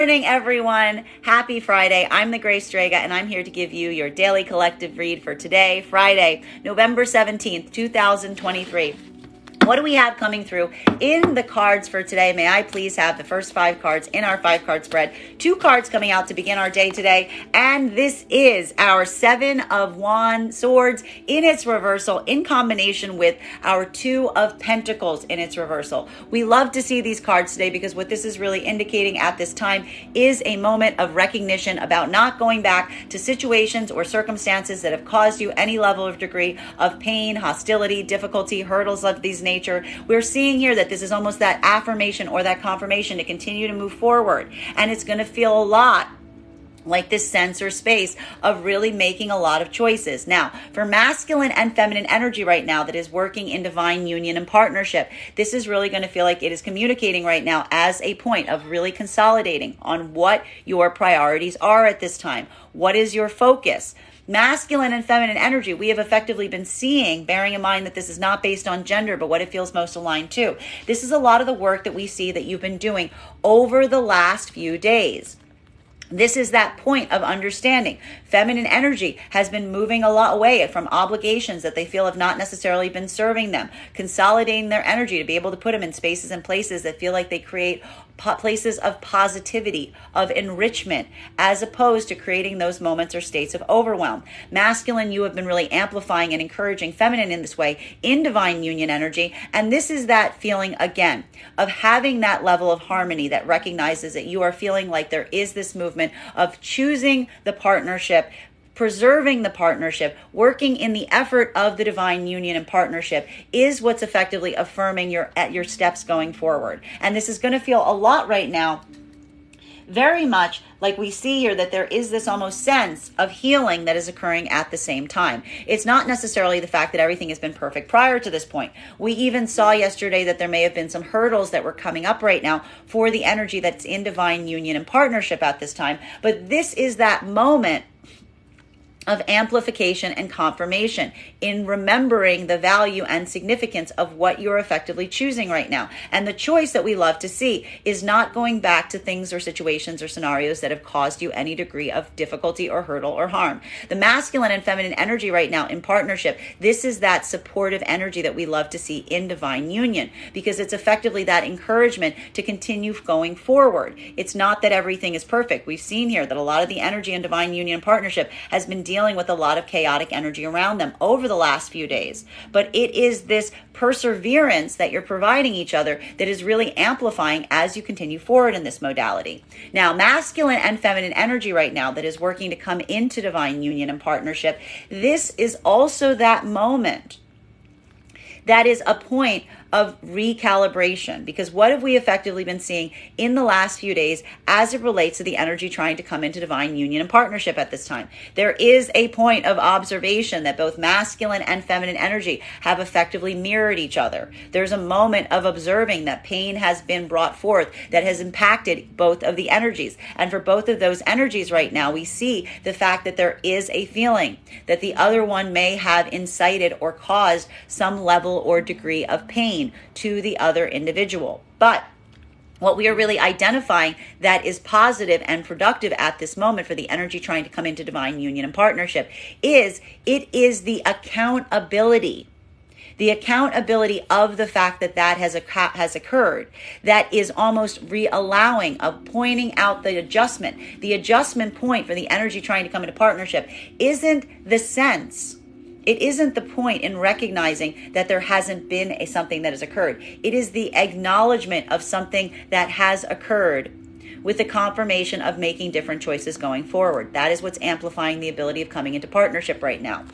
Morning, everyone. Happy Friday. I'm the Grace Strega, and I'm here to give you your daily collective read for today, Friday, November 17th, 2023. What do we have coming through in the cards for today? May I please have the first 5 cards in our 5-card spread? 2 cards coming out to begin our day today, and this is our 7 of Swords in its reversal in combination with our 2 of Pentacles in its reversal. We love to see these cards today because what this is really indicating at this time is a moment of recognition about not going back to situations or circumstances that have caused you any level of degree of pain, hostility, difficulty, hurdles of these nature. We're seeing here that this is almost that affirmation or that confirmation to continue to move forward. And it's going to feel a lot like this sense or space of really making a lot of choices. Now, for masculine and feminine energy right now that is working in divine union and partnership, this is really going to feel like it is communicating right now as a point of really consolidating on what your priorities are at this time. What is your focus? Masculine and feminine energy, we have effectively been seeing, bearing in mind that this is not based on gender, but what it feels most aligned to. This is a lot of the work that we see that you've been doing over the last few days. This is that point of understanding. Feminine energy has been moving a lot away from obligations that they feel have not necessarily been serving them, consolidating their energy to be able to put them in spaces and places that feel like they create places of positivity, of enrichment, as opposed to creating those moments or states of overwhelm. Masculine, you have been really amplifying and encouraging feminine in this way in divine union energy. And this is that feeling again of having that level of harmony that recognizes that you are feeling like there is this movement of choosing the partnership, preserving the partnership, working in the effort of the divine union and partnership is what's effectively affirming your steps going forward. And this is going to feel a lot right now very much like we see here that there is this almost sense of healing that is occurring at the same time. It's not necessarily the fact that everything has been perfect prior to this point. We even saw yesterday that there may have been some hurdles that were coming up right now for the energy that's in divine union and partnership at this time. But this is that moment of amplification and confirmation in remembering the value and significance of what you're effectively choosing right now. And the choice that we love to see is not going back to things or situations or scenarios that have caused you any degree of difficulty or hurdle or harm. The masculine and feminine energy right now in partnership, this is that supportive energy that we love to see in divine union because it's effectively that encouragement to continue going forward. It's not that everything is perfect. We've seen here that a lot of the energy in divine union and partnership has been dealing with a lot of chaotic energy around them over the last few days. But it is this perseverance that you're providing each other that is really amplifying as you continue forward in this modality. Now, masculine and feminine energy right now that is working to come into divine union and partnership, this is also that moment that is a point of recalibration, because what have we effectively been seeing in the last few days as it relates to the energy trying to come into divine union and partnership at this time? There is a point of observation that both masculine and feminine energy have effectively mirrored each other. There's a moment of observing that pain has been brought forth that has impacted both of the energies. And for both of those energies right now, we see the fact that there is a feeling that the other one may have incited or caused some level or degree of pain to the other individual. But what we are really identifying that is positive and productive at this moment for the energy trying to come into divine union and partnership is it is the accountability. The accountability of the fact that that has occurred, that is almost allowing of pointing out the adjustment. The adjustment point for the energy trying to come into partnership isn't the sense. It isn't the point in recognizing that there hasn't been something that has occurred. It is the acknowledgement of something that has occurred with the confirmation of making different choices going forward. That is what's amplifying the ability of coming into partnership right now.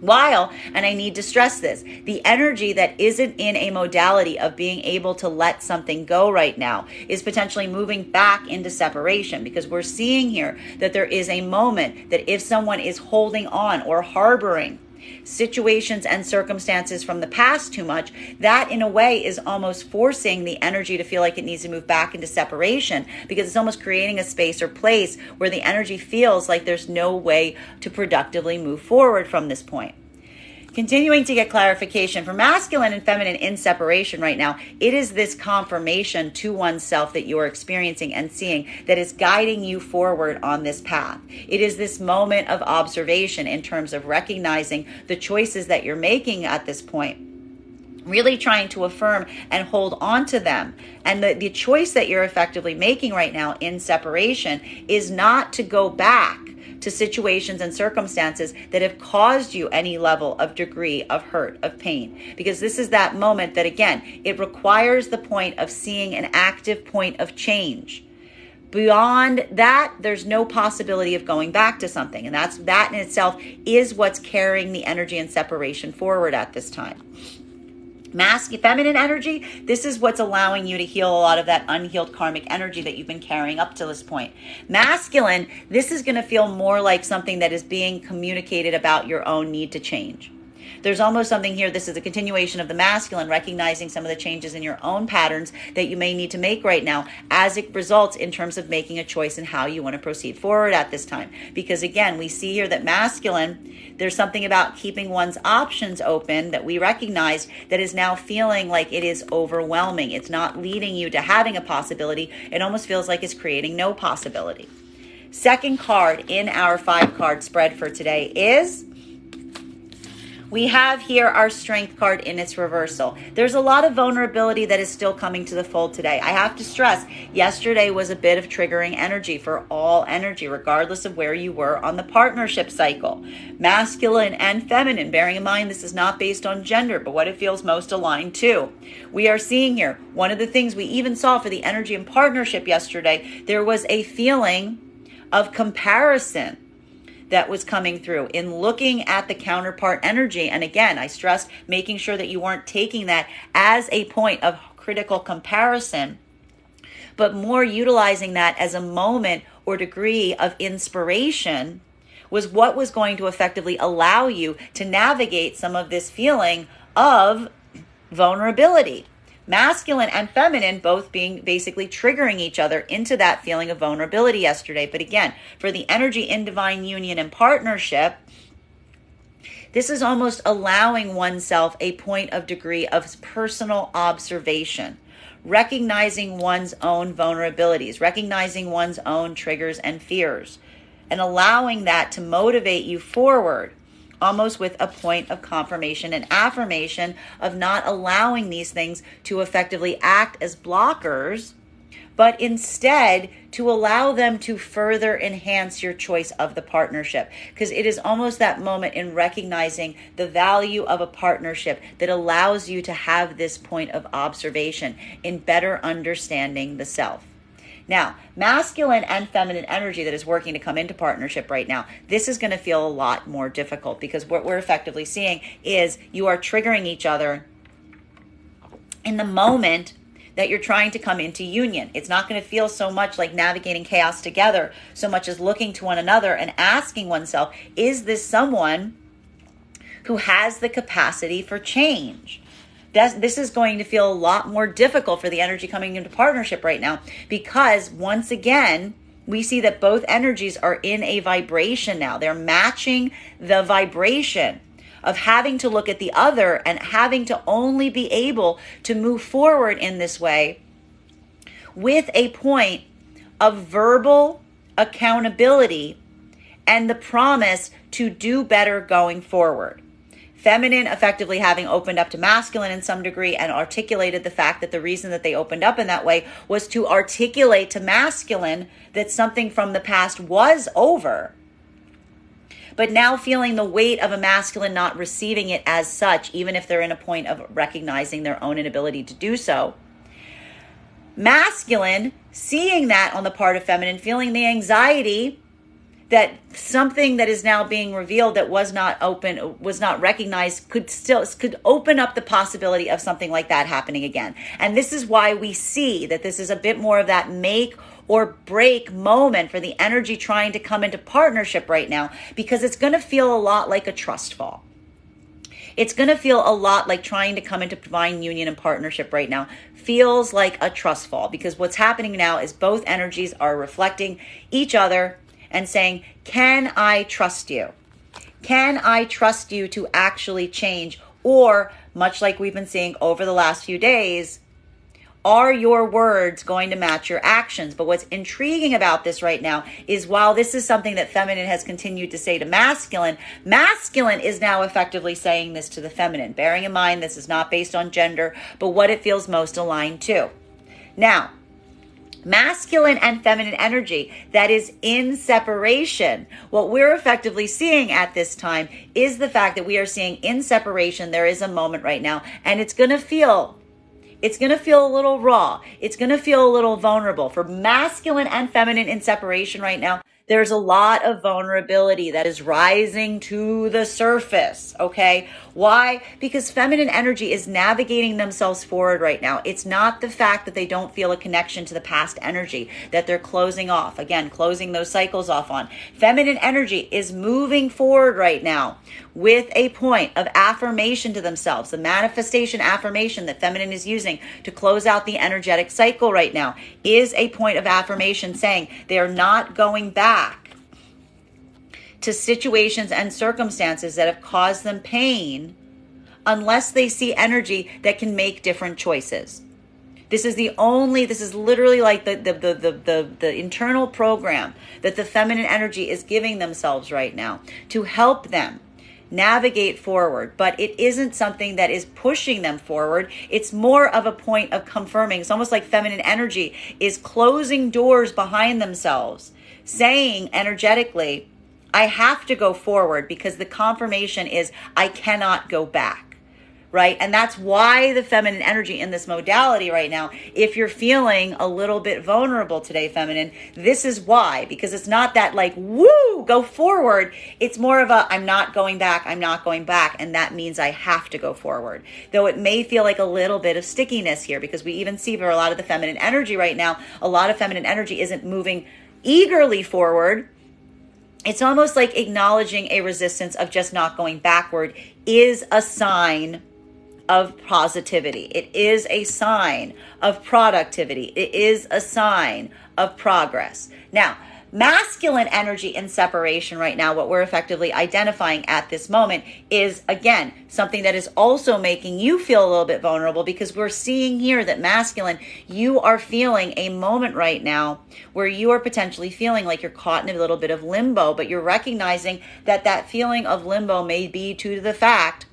While, and I need to stress this, the energy that isn't in a modality of being able to let something go right now is potentially moving back into separation, because we're seeing here that there is a moment that if someone is holding on or harboring situations and circumstances from the past too much, that in a way is almost forcing the energy to feel like it needs to move back into separation, because it's almost creating a space or place where the energy feels like there's no way to productively move forward from this point. continuing to get clarification for masculine and feminine in separation right now. It is this confirmation to oneself that you are experiencing and seeing that is guiding you forward on this path. It is this moment of observation in terms of recognizing the choices that you're making at this point, really trying to affirm and hold on to them. And the choice that you're effectively making right now in separation is not to go back to situations and circumstances that have caused you any level of degree of hurt, of pain. Because this is that moment that, again, it requires the point of seeing an active point of change. Beyond that, there's no possibility of going back to something. And that in itself is what's carrying the energy and separation forward at this time. Feminine energy, this is what's allowing you to heal a lot of that unhealed karmic energy that you've been carrying up to this point. Masculine, this is going to feel more like something that is being communicated about your own need to change. There's almost something here. This is a continuation of the masculine, recognizing some of the changes in your own patterns that you may need to make right now as it results in terms of making a choice in how you want to proceed forward at this time. Because again, we see here that masculine, there's something about keeping one's options open that we recognize that is now feeling like it is overwhelming. It's not leading you to having a possibility. It almost feels like it's creating no possibility. Second card in our 5-card spread for today is, we have here our strength card in its reversal. There's a lot of vulnerability that is still coming to the fold today. I have to stress, yesterday was a bit of triggering energy for all energy, regardless of where you were on the partnership cycle. Masculine and feminine, bearing in mind this is not based on gender, but what it feels most aligned to. We are seeing here, one of the things we even saw for the energy and partnership yesterday, there was a feeling of comparison that was coming through in looking at the counterpart energy. And again, I stressed making sure that you weren't taking that as a point of critical comparison, but more utilizing that as a moment or degree of inspiration was what was going to effectively allow you to navigate some of this feeling of vulnerability. Masculine and feminine both being basically triggering each other into that feeling of vulnerability yesterday. But again, for the energy in divine union and partnership, this is almost allowing oneself a point of degree of personal observation, recognizing one's own vulnerabilities, recognizing one's own triggers and fears, and allowing that to motivate you forward, almost with a point of confirmation and affirmation of not allowing these things to effectively act as blockers, but instead to allow them to further enhance your choice of the partnership. Because it is almost that moment in recognizing the value of a partnership that allows you to have this point of observation in better understanding the self. Now, masculine and feminine energy that is working to come into partnership right now, this is going to feel a lot more difficult because what we're effectively seeing is you are triggering each other in the moment that you're trying to come into union. It's not going to feel so much like navigating chaos together, so much as looking to one another and asking oneself, is this someone who has the capacity for change? This is going to feel a lot more difficult for the energy coming into partnership right now because once again, we see that both energies are in a vibration now. They're matching the vibration of having to look at the other and having to only be able to move forward in this way with a point of verbal accountability and the promise to do better going forward. Feminine effectively having opened up to masculine in some degree and articulated the fact that the reason that they opened up in that way was to articulate to masculine that something from the past was over. But now feeling the weight of a masculine not receiving it as such, even if they're in a point of recognizing their own inability to do so. Masculine seeing that on the part of feminine, feeling the anxiety that something that is now being revealed that was not open, was not recognized, could open up the possibility of something like that happening again. And this is why we see that this is a bit more of that make or break moment for the energy trying to come into partnership right now, because it's going to feel a lot like a trust fall. It's going to feel a lot like trying to come into divine union and partnership right now feels like a trust fall, because what's happening now is both energies are reflecting each other and saying, can I trust you? Can I trust you to actually change? Or, much like we've been seeing over the last few days, are your words going to match your actions? But what's intriguing about this right now is while this is something that feminine has continued to say to masculine, masculine is now effectively saying this to the feminine. Bearing in mind, this is not based on gender, but what it feels most aligned to. Now, masculine and feminine energy that is in separation, what we're effectively seeing at this time is the fact that we are seeing in separation, there is a moment right now, and it's going to feel a little raw. It's going to feel a little vulnerable. For masculine and feminine in separation right now, there's a lot of vulnerability that is rising to the surface, okay? Why? Because feminine energy is navigating themselves forward right now. It's not the fact that they don't feel a connection to the past energy, that they're closing off. Again, closing those cycles off on. Feminine energy is moving forward right now with a point of affirmation to themselves. The manifestation affirmation that feminine is using to close out the energetic cycle right now is a point of affirmation saying they are not going back to situations and circumstances that have caused them pain unless they see energy that can make different choices. This is literally like the internal program that the feminine energy is giving themselves right now to help them navigate forward, but it isn't something that is pushing them forward. It's more of a point of confirming. It's almost like feminine energy is closing doors behind themselves, saying energetically, I have to go forward because the confirmation is I cannot go back, right? And that's why the feminine energy in this modality right now, if you're feeling a little bit vulnerable today, feminine, this is why, because it's not that like, woo, go forward. It's more of a, I'm not going back. And that means I have to go forward. Though it may feel like a little bit of stickiness here because we even see for a lot of the feminine energy right now, a lot of feminine energy isn't moving eagerly forward. It's almost like acknowledging a resistance of just not going backward is a sign of positivity. It is a sign of productivity. It is a sign of progress. Now, masculine energy in separation right now, what we're effectively identifying at this moment is, again, something that is also making you feel a little bit vulnerable because we're seeing here that masculine, you are feeling a moment right now where you are potentially feeling like you're caught in a little bit of limbo, but you're recognizing that that feeling of limbo may be due to the fact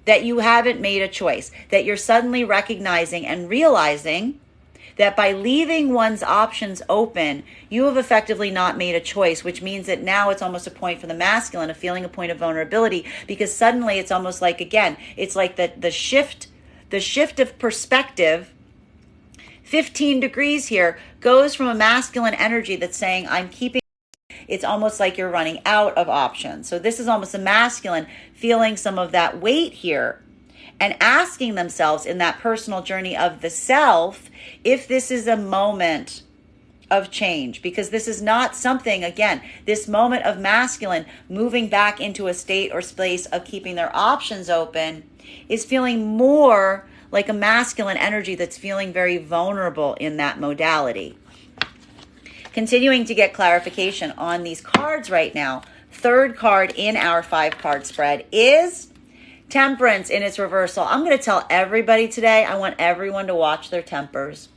that you haven't made a choice, that you're suddenly recognizing and realizing that by leaving one's options open, you have effectively not made a choice, which means that now it's almost a point for the masculine of feeling a point of vulnerability because suddenly it's almost like, again, it's like the shift of perspective, 15 degrees here, goes from a masculine energy that's saying, I'm keeping, it's almost like you're running out of options. So this is almost a masculine feeling some of that weight here and asking themselves in that personal journey of the self, if this is a moment of change, because this is not something, again, this moment of masculine moving back into a state or space of keeping their options open is feeling more like a masculine energy that's feeling very vulnerable in that modality. Continuing to get clarification on these cards right now, third card in our 5-card spread is Temperance in its reversal. I'm going to tell everybody today, I want everyone to watch their tempers.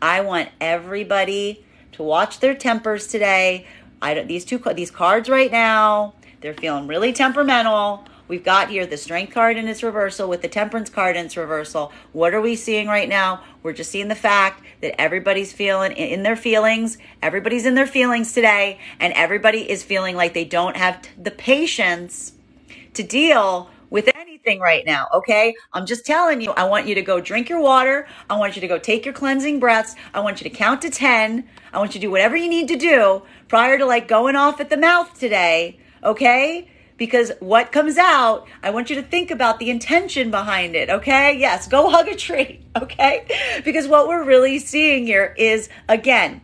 I want everybody to watch their tempers today. These cards right now, they're feeling really temperamental. We've got here the Strength card in its reversal with the Temperance card in its reversal. What are we seeing right now? We're just seeing the fact that everybody's feeling in their feelings. Everybody's in their feelings today, and everybody is feeling like they don't have the patience to deal with anything right now, okay? I'm just telling you, I want you to go drink your water. I want you to go take your cleansing breaths. I want you to count to 10. I want you to do whatever you need to do prior to like going off at the mouth today, okay? Because what comes out, I want you to think about the intention behind it, okay? Yes, go hug a tree, okay? Because what we're really seeing here is, again,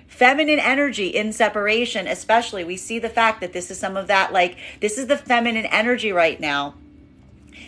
feminine energy in separation, especially. We see the fact that this is some of that, like, this is the feminine energy right now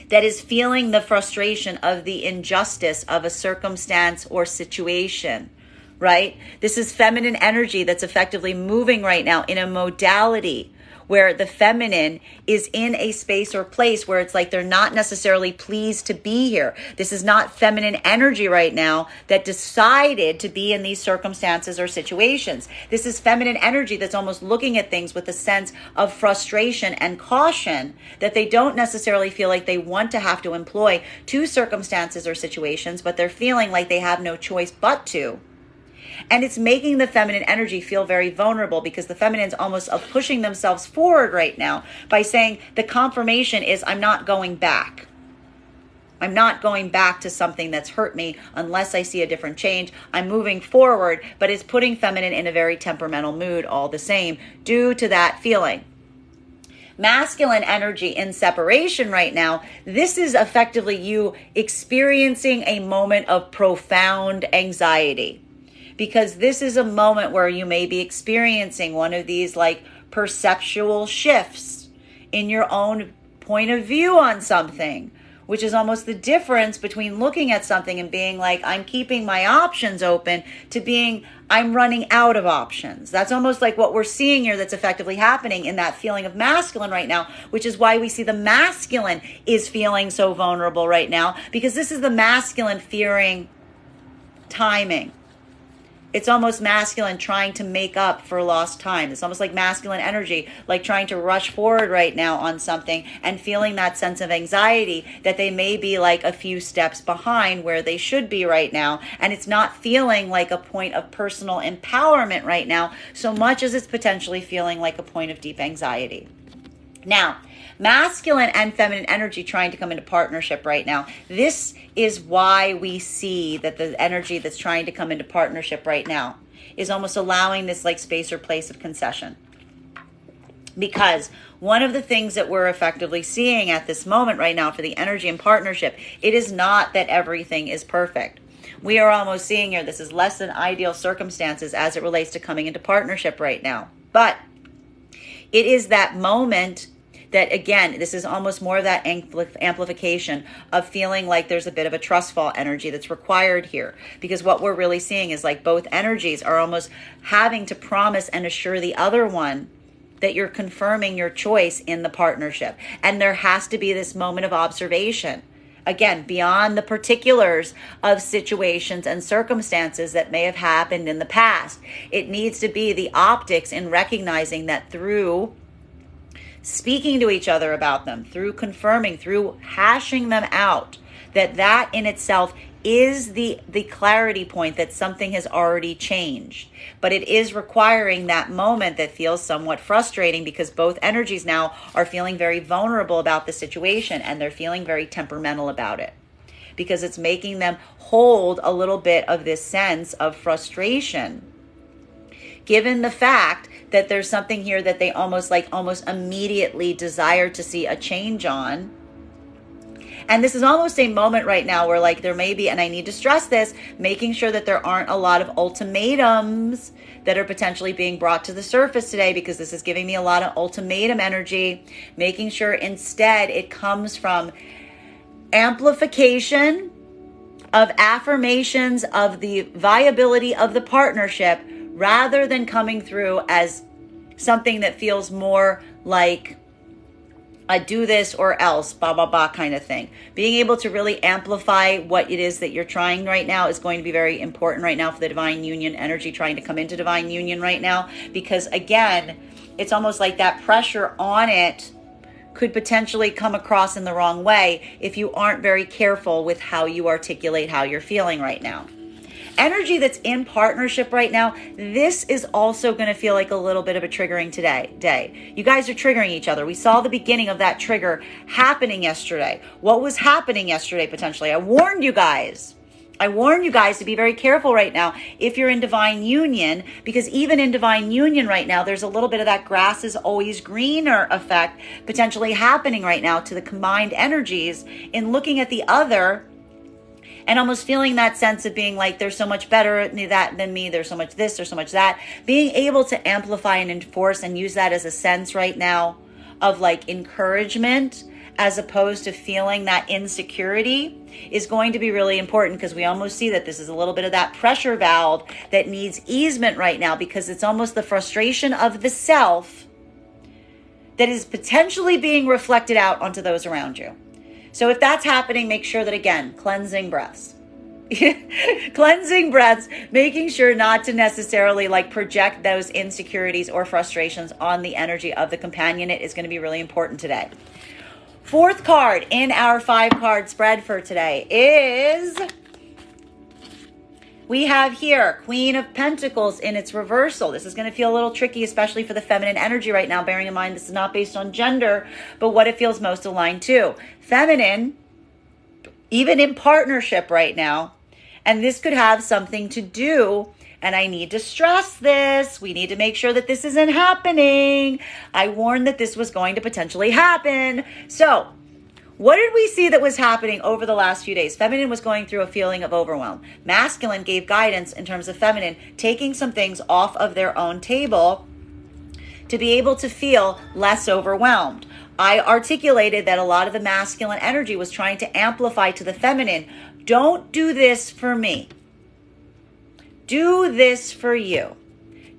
that is feeling the frustration of the injustice of a circumstance or situation, right? This is feminine energy that's effectively moving right now in a modality where the feminine is in a space or place where it's like they're not necessarily pleased to be here. This is not feminine energy right now that decided to be in these circumstances or situations. This is feminine energy that's almost looking at things with a sense of frustration and caution that they don't necessarily feel like they want to have to employ to circumstances or situations, but they're feeling like they have no choice but to. And it's making the feminine energy feel very vulnerable because the feminine's almost of pushing themselves forward right now by saying the confirmation is, I'm not going back. I'm not going back to something that's hurt me unless I see a different change. I'm moving forward, but it's putting feminine in a very temperamental mood all the same due to that feeling. Masculine energy in separation right now, this is effectively you experiencing a moment of profound anxiety. Because this is a moment where you may be experiencing one of these like perceptual shifts in your own point of view on something, which is almost the difference between looking at something and being like, I'm keeping my options open, to being, I'm running out of options. That's almost like what we're seeing here that's effectively happening in that feeling of masculine right now, which is why we see the masculine is feeling so vulnerable right now, because this is the masculine fearing timing. It's almost masculine trying to make up for lost time. It's almost like masculine energy, like trying to rush forward right now on something and feeling that sense of anxiety that they may be like a few steps behind where they should be right now. And it's not feeling like a point of personal empowerment right now, so much as it's potentially feeling like a point of deep anxiety. Now, masculine and feminine energy trying to come into partnership right now. This is why we see that the energy that's trying to come into partnership right now is almost allowing this like space or place of concession. Because one of the things that we're effectively seeing at this moment right now for the energy and partnership, it is not that everything is perfect. We are almost seeing here, this is less than ideal circumstances as it relates to coming into partnership right now. But it is that moment that, again, this is almost more of that amplification of feeling like there's a bit of a trust fall energy that's required here. Because what we're really seeing is like both energies are almost having to promise and assure the other one that you're confirming your choice in the partnership. And there has to be this moment of observation. Again, beyond the particulars of situations and circumstances that may have happened in the past. It needs to be the optics in recognizing that through speaking to each other about them, through confirming, through hashing them out, that in itself is the clarity point that something has already changed. But it is requiring that moment that feels somewhat frustrating because both energies now are feeling very vulnerable about the situation and they're feeling very temperamental about it. Because it's making them hold a little bit of this sense of frustration, given the fact that there's something here that they almost immediately desire to see a change on. And this is almost a moment right now where like there may be, and I need to stress this, making sure that there aren't a lot of ultimatums that are potentially being brought to the surface today, because this is giving me a lot of ultimatum energy, making sure instead it comes from amplification of affirmations of the viability of the partnership, rather than coming through as something that feels more like a do this or else, blah, blah, blah kind of thing. Being able to really amplify what it is that you're trying right now is going to be very important right now for the divine union energy trying to come into divine union right now. Because again, it's almost like that pressure on it could potentially come across in the wrong way if you aren't very careful with how you articulate how you're feeling right now. Energy that's in partnership right now, this is also going to feel like a little bit of a triggering day. You guys are triggering each other. We saw the beginning of that trigger happening yesterday. What was happening yesterday potentially? I warned you guys to be very careful right now if you're in divine union, because even in divine union right now, there's a little bit of that grass is always greener effect potentially happening right now to the combined energies in looking at the other and almost feeling that sense of being like, there's so much better than me, there's so much this, there's so much that. Being able to amplify and enforce and use that as a sense right now of like encouragement, as opposed to feeling that insecurity, is going to be really important, because we almost see that this is a little bit of that pressure valve that needs easement right now, because it's almost the frustration of the self that is potentially being reflected out onto those around you. So if that's happening, make sure that, again, cleansing breaths. Cleansing breaths, making sure not to necessarily like project those insecurities or frustrations on the energy of the companionate is going to be really important today. Fourth card in our 5-card spread for today is, we have here Queen of Pentacles in its reversal. This is going to feel a little tricky, especially for the feminine energy right now, bearing in mind this is not based on gender, but what it feels most aligned to. Feminine, even in partnership right now, and this could have something to do, and I need to stress this, we need to make sure that this isn't happening. I warned that this was going to potentially happen. So, what did we see that was happening over the last few days? Feminine was going through a feeling of overwhelm. Masculine gave guidance in terms of feminine taking some things off of their own table to be able to feel less overwhelmed. I articulated that a lot of the masculine energy was trying to amplify to the feminine. Don't do this for me. Do this for you.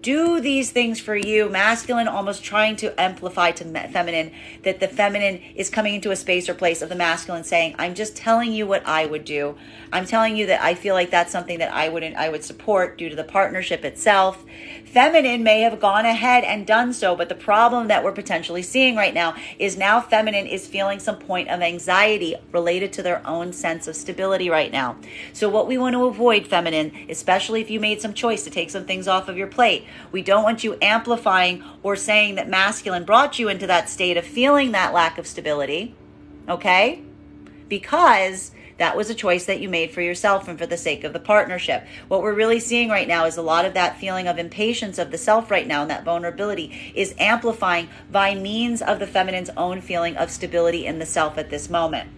Do these things for you. Masculine almost trying to amplify to feminine, that the feminine is coming into a space or place of the masculine saying, I'm just telling you what I would do. I'm telling you that I feel like that's something that I would support due to the partnership itself. Feminine may have gone ahead and done so, but the problem that we're potentially seeing right now is now feminine is feeling some point of anxiety related to their own sense of stability right now. So what we want to avoid, feminine, especially if you made some choice to take some things off of your plate, we don't want you amplifying or saying that masculine brought you into that state of feeling that lack of stability, okay? Because that was a choice that you made for yourself and for the sake of the partnership. What we're really seeing right now is a lot of that feeling of impatience of the self right now, and that vulnerability is amplifying by means of the feminine's own feeling of stability in the self at this moment.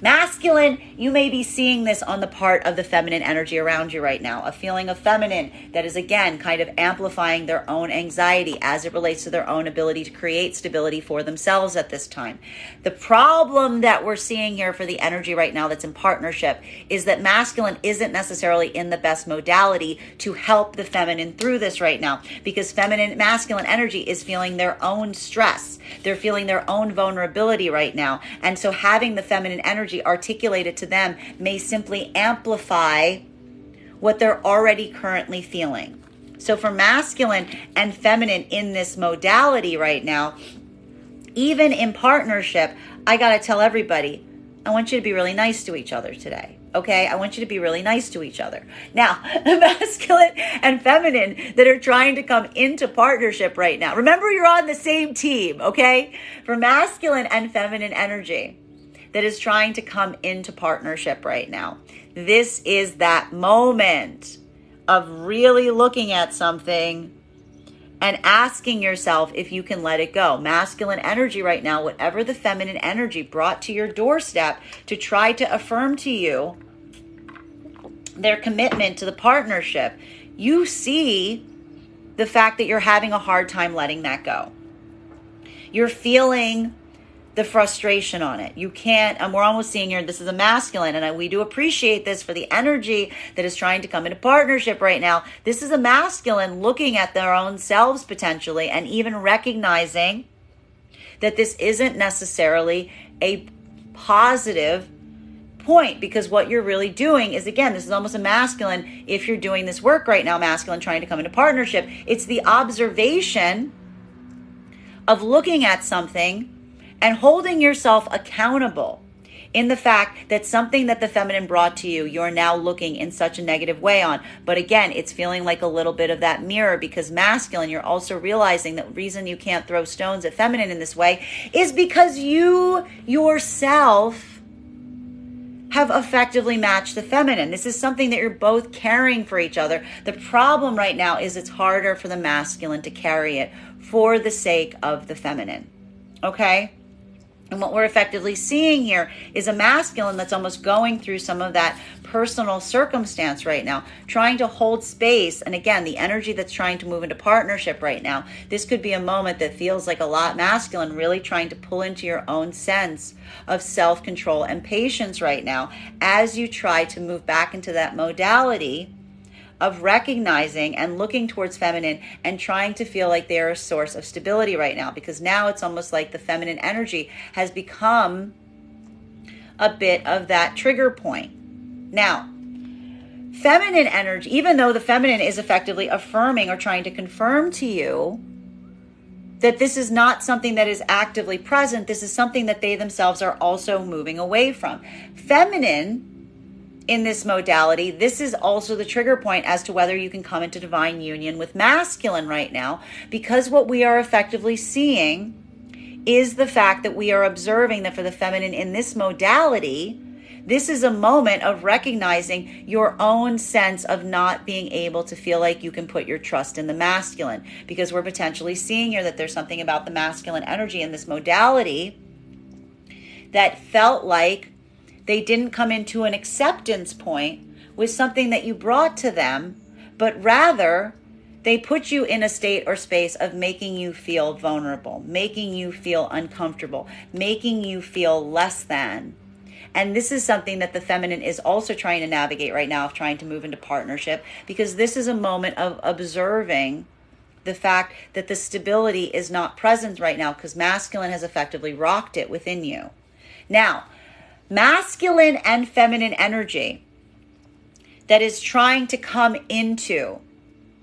Masculine, you may be seeing this on the part of the feminine energy around you right now. A feeling of feminine that is, again, kind of amplifying their own anxiety as it relates to their own ability to create stability for themselves at this time. The problem that we're seeing here for the energy right now that's in partnership is that masculine isn't necessarily in the best modality to help the feminine through this right now, because masculine energy is feeling their own stress. They're feeling their own vulnerability right now. And so having the feminine energy articulated to them may simply amplify what they're already currently feeling. So for masculine and feminine in this modality right now, even in partnership, I got to tell everybody, I want you to be really nice to each other today. Okay, I want you to be really nice to each other. Now, the masculine and feminine that are trying to come into partnership right now, remember you're on the same team, okay? For masculine and feminine energy that is trying to come into partnership right now, this is that moment of really looking at something and asking yourself if you can let it go. Masculine energy right now, whatever the feminine energy brought to your doorstep to try to affirm to you their commitment to the partnership, you see the fact that you're having a hard time letting that go. You're feeling the frustration on it. You can't, and we're almost seeing here, this is a masculine, and we do appreciate this for the energy that is trying to come into partnership right now. This is a masculine looking at their own selves potentially, and even recognizing that this isn't necessarily a positive point, because what you're really doing is, again, this is almost a masculine, if you're doing this work right now, masculine trying to come into partnership, it's the observation of looking at something and holding yourself accountable in the fact that something that the feminine brought to you, you're now looking in such a negative way on. But again, it's feeling like a little bit of that mirror, because masculine, you're also realizing that the reason you can't throw stones at feminine in this way is because you yourself have effectively matched the feminine. This is something that you're both carrying for each other. The problem right now is it's harder for the masculine to carry it for the sake of the feminine. Okay? And what we're effectively seeing here is a masculine that's almost going through some of that personal circumstance right now, trying to hold space. And again, the energy that's trying to move into partnership right now, this could be a moment that feels like a lot masculine, really trying to pull into your own sense of self-control and patience right now as you try to move back into that modality of recognizing and looking towards feminine and trying to feel like they're a source of stability right now, because now it's almost like the feminine energy has become a bit of that trigger point. Now, feminine energy, even though the feminine is effectively affirming or trying to confirm to you that this is not something that is actively present, this is something that they themselves are also moving away from. Feminine, in this modality, this is also the trigger point as to whether you can come into divine union with masculine right now, because what we are effectively seeing is the fact that we are observing that for the feminine in this modality, this is a moment of recognizing your own sense of not being able to feel like you can put your trust in the masculine, because we're potentially seeing here that there's something about the masculine energy in this modality that felt like they didn't come into an acceptance point with something that you brought to them, but rather they put you in a state or space of making you feel vulnerable, making you feel uncomfortable, making you feel less than. And this is something that the feminine is also trying to navigate right now, of trying to move into partnership, because this is a moment of observing the fact that the stability is not present right now because masculine has effectively rocked it within you. Now, masculine and feminine energy that is trying to come into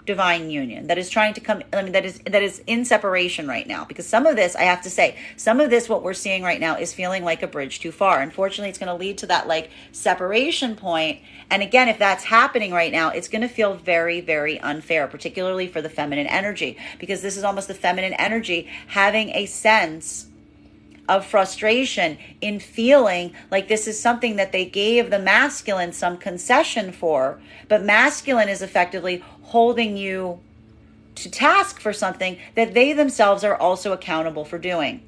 divine union, that is trying to come, that is in separation right now, because some of this, I have to say, some of this, what we're seeing right now is feeling like a bridge too far. Unfortunately, it's going to lead to that like separation point. And again, if that's happening right now, it's going to feel very, very unfair, particularly for the feminine energy, because this is almost the feminine energy having a sense of frustration in feeling like this is something that they gave the masculine some concession for, but masculine is effectively holding you to task for something that they themselves are also accountable for doing.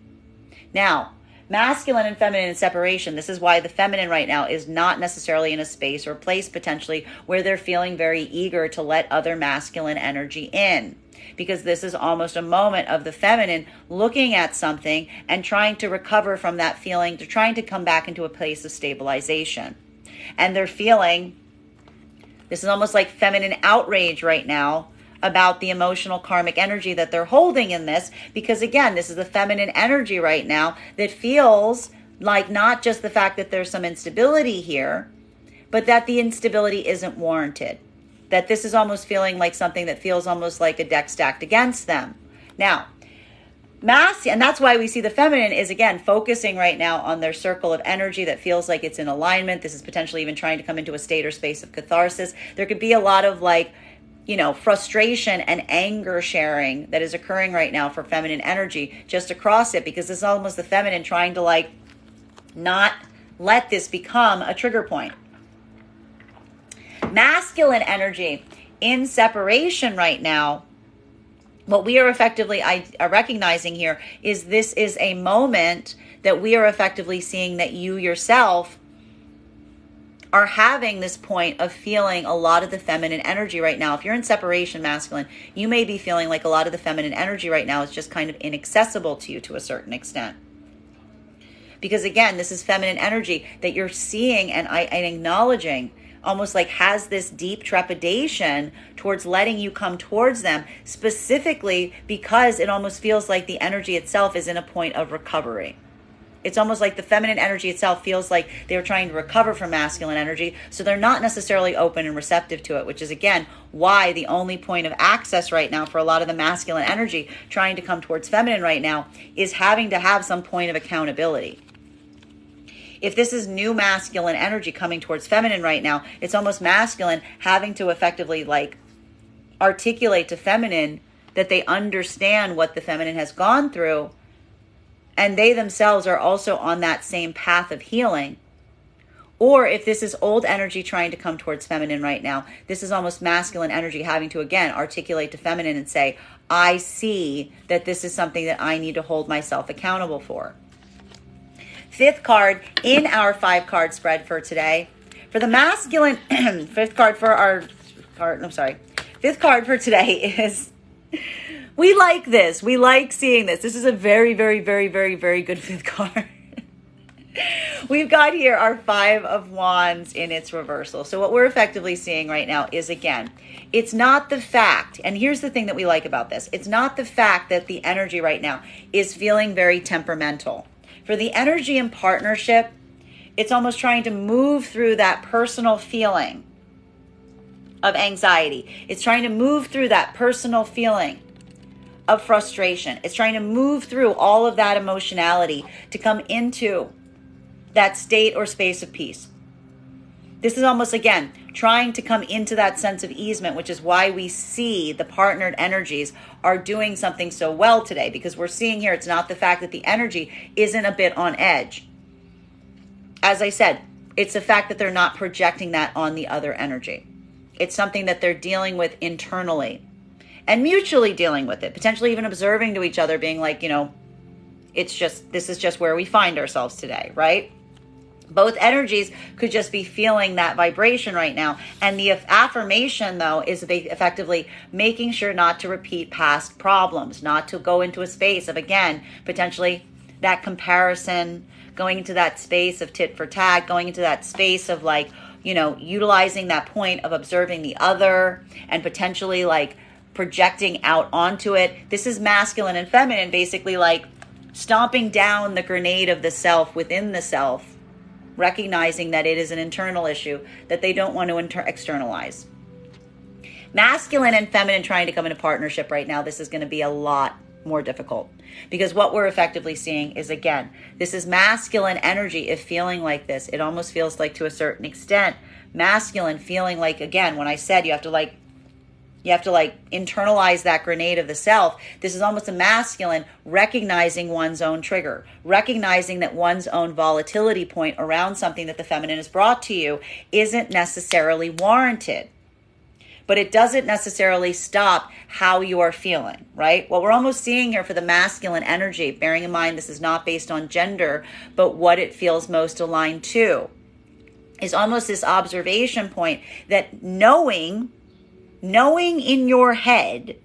Now, masculine and feminine in separation, this is why the feminine right now is not necessarily in a space or place potentially where they're feeling very eager to let other masculine energy in. Because this is almost a moment of the feminine looking at something and trying to recover from that feeling. They're trying to come back into a place of stabilization. And they're feeling, this is almost like feminine outrage right now about the emotional karmic energy that they're holding in this. Because again, this is the feminine energy right now that feels like not just the fact that there's some instability here, but that the instability isn't warranted. That this is almost feeling like something that feels almost like a deck stacked against them. Now, and that's why we see the feminine is, again, focusing right now on their circle of energy that feels like it's in alignment. This is potentially even trying to come into a state or space of catharsis. There could be a lot of frustration and anger sharing that is occurring right now for feminine energy just across it, because this is almost the feminine trying to not let this become a trigger point. Masculine energy in separation right now, what we are effectively recognizing here is this is a moment that we are effectively seeing that you yourself are having this point of feeling a lot of the feminine energy right now. If you're in separation, masculine, you may be feeling like a lot of the feminine energy right now is just kind of inaccessible to you to a certain extent. Because again, this is feminine energy that you're seeing and acknowledging, almost like has this deep trepidation towards letting you come towards them, specifically because it almost feels like the energy itself is in a point of recovery. It's almost like the feminine energy itself feels like they're trying to recover from masculine energy, so they're not necessarily open and receptive to it, which is, again, why the only point of access right now for a lot of the masculine energy trying to come towards feminine right now is having to have some point of accountability. If this is new masculine energy coming towards feminine right now, it's almost masculine having to effectively articulate to feminine that they understand what the feminine has gone through, and they themselves are also on that same path of healing. Or if this is old energy trying to come towards feminine right now, this is almost masculine energy having to, again, articulate to feminine and say, I see that this is something that I need to hold myself accountable for. Fifth card in our 5-card spread for today. For the masculine, fifth card for today is, we like this. We like seeing this. This is a very, very, very, very, very good fifth card. We've got here our Five of Wands in its reversal. So what we're effectively seeing right now is, again, it's not the fact, and here's the thing that we like about this, it's not the fact that the energy right now is feeling very temperamental. For the energy in partnership, it's almost trying to move through that personal feeling of anxiety. It's trying to move through that personal feeling of frustration. It's trying to move through all of that emotionality to come into that state or space of peace. This is almost, again, trying to come into that sense of easement, which is why we see the partnered energies are doing something so well today, because we're seeing here it's not the fact that the energy isn't a bit on edge. As I said, it's the fact that they're not projecting that on the other energy. It's something that they're dealing with internally and mutually dealing with it, potentially even observing to each other, being like, this is just where we find ourselves today, right? Both energies could just be feeling that vibration right now. And the affirmation, though, is effectively making sure not to repeat past problems, not to go into a space of, again, potentially that comparison, going into that space of tit for tat, going into that space of utilizing that point of observing the other and potentially projecting out onto it. This is masculine and feminine, basically stomping down the grenade of the self within the self, recognizing that it is an internal issue that they don't want to externalize. Masculine and feminine trying to come into partnership right now, this is going to be a lot more difficult, because what we're effectively seeing is, again, this is masculine energy. If feeling like this, it almost feels like, to a certain extent, masculine feeling like, again, when I said you have to internalize that grenade of the self, this is almost a masculine recognizing one's own trigger, recognizing that one's own volatility point around something that the feminine has brought to you isn't necessarily warranted. But it doesn't necessarily stop how you are feeling, right? What we're almost seeing here for the masculine energy, bearing in mind this is not based on gender, but what it feels most aligned to, is almost this observation point that knowing in your head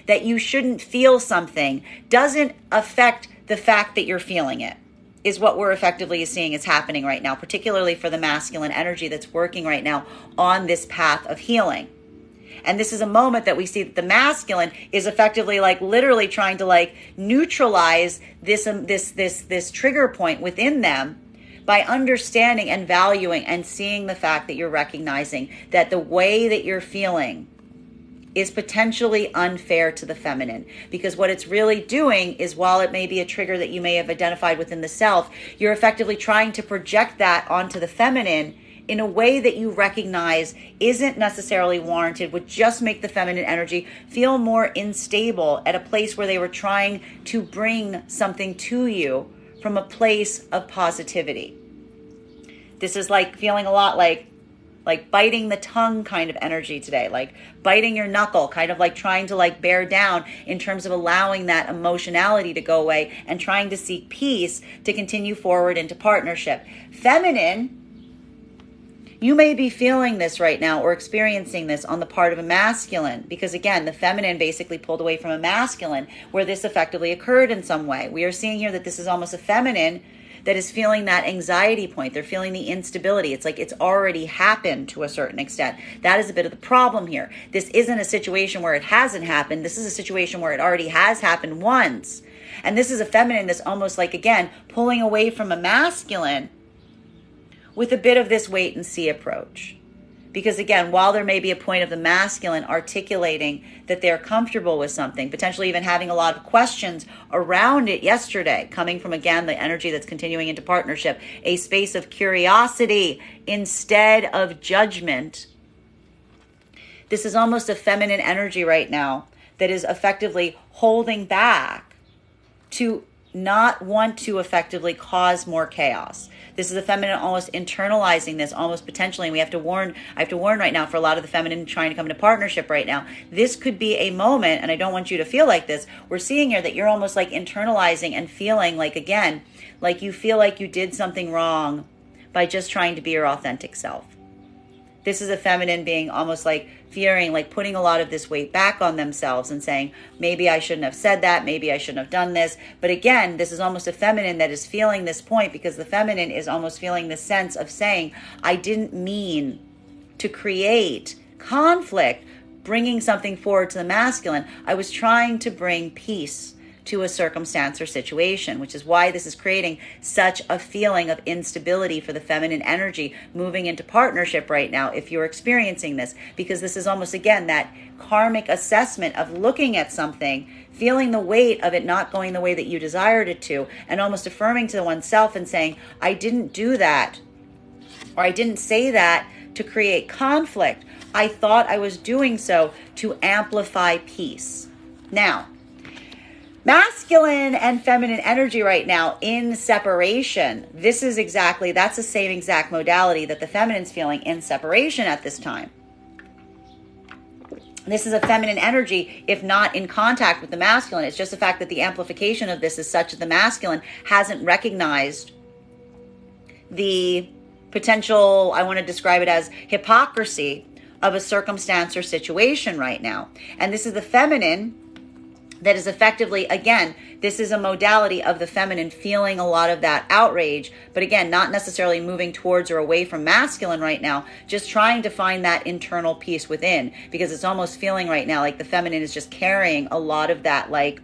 that you shouldn't feel something doesn't affect the fact that you're feeling it, is what we're effectively seeing is happening right now, particularly for the masculine energy that's working right now on this path of healing. And this is a moment that we see that the masculine is effectively literally trying to neutralize this trigger point within them by understanding and valuing and seeing the fact that you're recognizing that the way that you're feeling is potentially unfair to the feminine. Because what it's really doing is, while it may be a trigger that you may have identified within the self, you're effectively trying to project that onto the feminine in a way that you recognize isn't necessarily warranted, would just make the feminine energy feel more unstable at a place where they were trying to bring something to you from a place of positivity. This is feeling a lot like biting the tongue kind of energy today, like biting your knuckle, kind of trying to bear down in terms of allowing that emotionality to go away and trying to seek peace to continue forward into partnership. Feminine, you may be feeling this right now or experiencing this on the part of a masculine, because again, the feminine basically pulled away from a masculine where this effectively occurred in some way. We are seeing here that this is almost a feminine that is feeling that anxiety point. They're feeling the instability. It's like it's already happened to a certain extent. That is a bit of the problem here. This isn't a situation where it hasn't happened. This is a situation where it already has happened once. And this is a feminine that's almost again, pulling away from a masculine with a bit of this wait and see approach. Because again, while there may be a point of the masculine articulating that they're comfortable with something, potentially even having a lot of questions around it yesterday, coming from, again, the energy that's continuing into partnership, a space of curiosity instead of judgment. This is almost a feminine energy right now that is effectively holding back to not want to effectively cause more chaos. This is the feminine almost internalizing this, almost potentially, and I have to warn right now for a lot of the feminine trying to come into partnership right now. This could be a moment, and I don't want you to feel like this. We're seeing here that you're almost internalizing and feeling again, you feel like you did something wrong by just trying to be your authentic self. This is a feminine being almost like fearing, like putting a lot of this weight back on themselves and saying, maybe I shouldn't have said that. Maybe I shouldn't have done this. But again, this is almost a feminine that is feeling this point, because the feminine is almost feeling the sense of saying, I didn't mean to create conflict, bringing something forward to the masculine. I was trying to bring peace to a circumstance or situation, which is why this is creating such a feeling of instability for the feminine energy moving into partnership right now, if you're experiencing this, because this is almost, again, that karmic assessment of looking at something, feeling the weight of it not going the way that you desired it to, and almost affirming to oneself and saying, I didn't do that, or I didn't say that to create conflict. I thought I was doing so to amplify peace. Now, masculine and feminine energy right now in separation. That's the same exact modality that the feminine's feeling in separation at this time. This is a feminine energy, if not in contact with the masculine. It's just the fact that the amplification of this is such that the masculine hasn't recognized the potential, I want to describe it as hypocrisy of a circumstance or situation right now. And this is the feminine that is effectively, again, this is a modality of the feminine feeling a lot of that outrage, but again, not necessarily moving towards or away from masculine right now, just trying to find that internal peace within, because it's almost feeling right now like the feminine is just carrying a lot of that, like,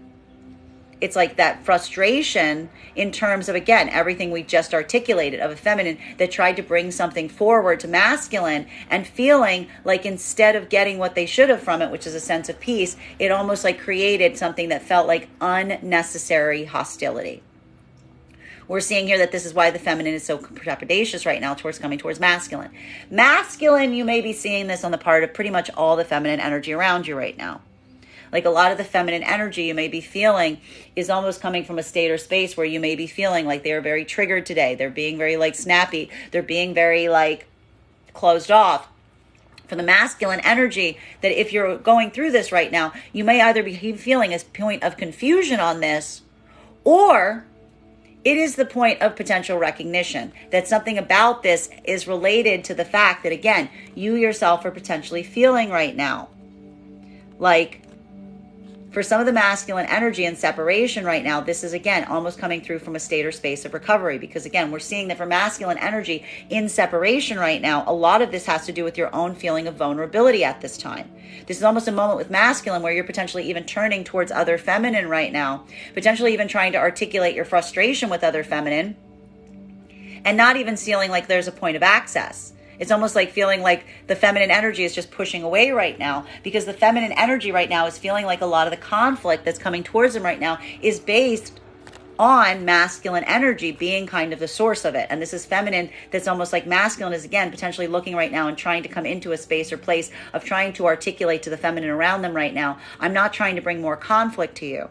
it's like that frustration in terms of, again, everything we just articulated of a feminine that tried to bring something forward to masculine and feeling like instead of getting what they should have from it, which is a sense of peace, it almost like created something that felt like unnecessary hostility. We're seeing here that this is why the feminine is so trepidatious right now towards coming towards masculine. Masculine, you may be seeing this on the part of pretty much all the feminine energy around you right now. Like a lot of the feminine energy you may be feeling is almost coming from a state or space where you may be feeling like they are very triggered today. They're being very like snappy. They're being very like closed off. For the masculine energy, that if you're going through this right now, you may either be feeling a point of confusion on this, or it is the point of potential recognition that something about this is related to the fact that, again, you yourself are potentially feeling right now like, for some of the masculine energy in separation right now, this is, again, almost coming through from a state or space of recovery. Because, again, we're seeing that for masculine energy in separation right now, a lot of this has to do with your own feeling of vulnerability at this time. This is almost a moment with masculine where you're potentially even turning towards other feminine right now, potentially even trying to articulate your frustration with other feminine, and not even feeling like there's a point of access. It's almost like feeling like the feminine energy is just pushing away right now, because the feminine energy right now is feeling like a lot of the conflict that's coming towards them right now is based on masculine energy being kind of the source of it. And this is feminine that's almost like masculine is, again, potentially looking right now and trying to come into a space or place of trying to articulate to the feminine around them right now, I'm not trying to bring more conflict to you.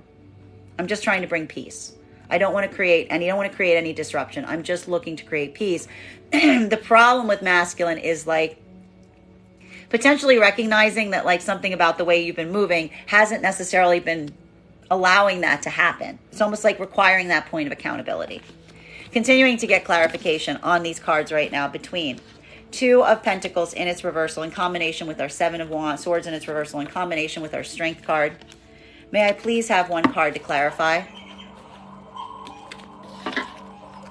I'm just trying to bring peace. I don't want to create any disruption. I'm just looking to create peace. The problem with masculine is like potentially recognizing that like something about the way you've been moving hasn't necessarily been allowing that to happen. It's almost like requiring that point of accountability. Continuing to get clarification on these cards right now between Two of Pentacles in its reversal in combination with our Seven of Swords in its reversal in combination with our Strength card. May I please have one card to clarify?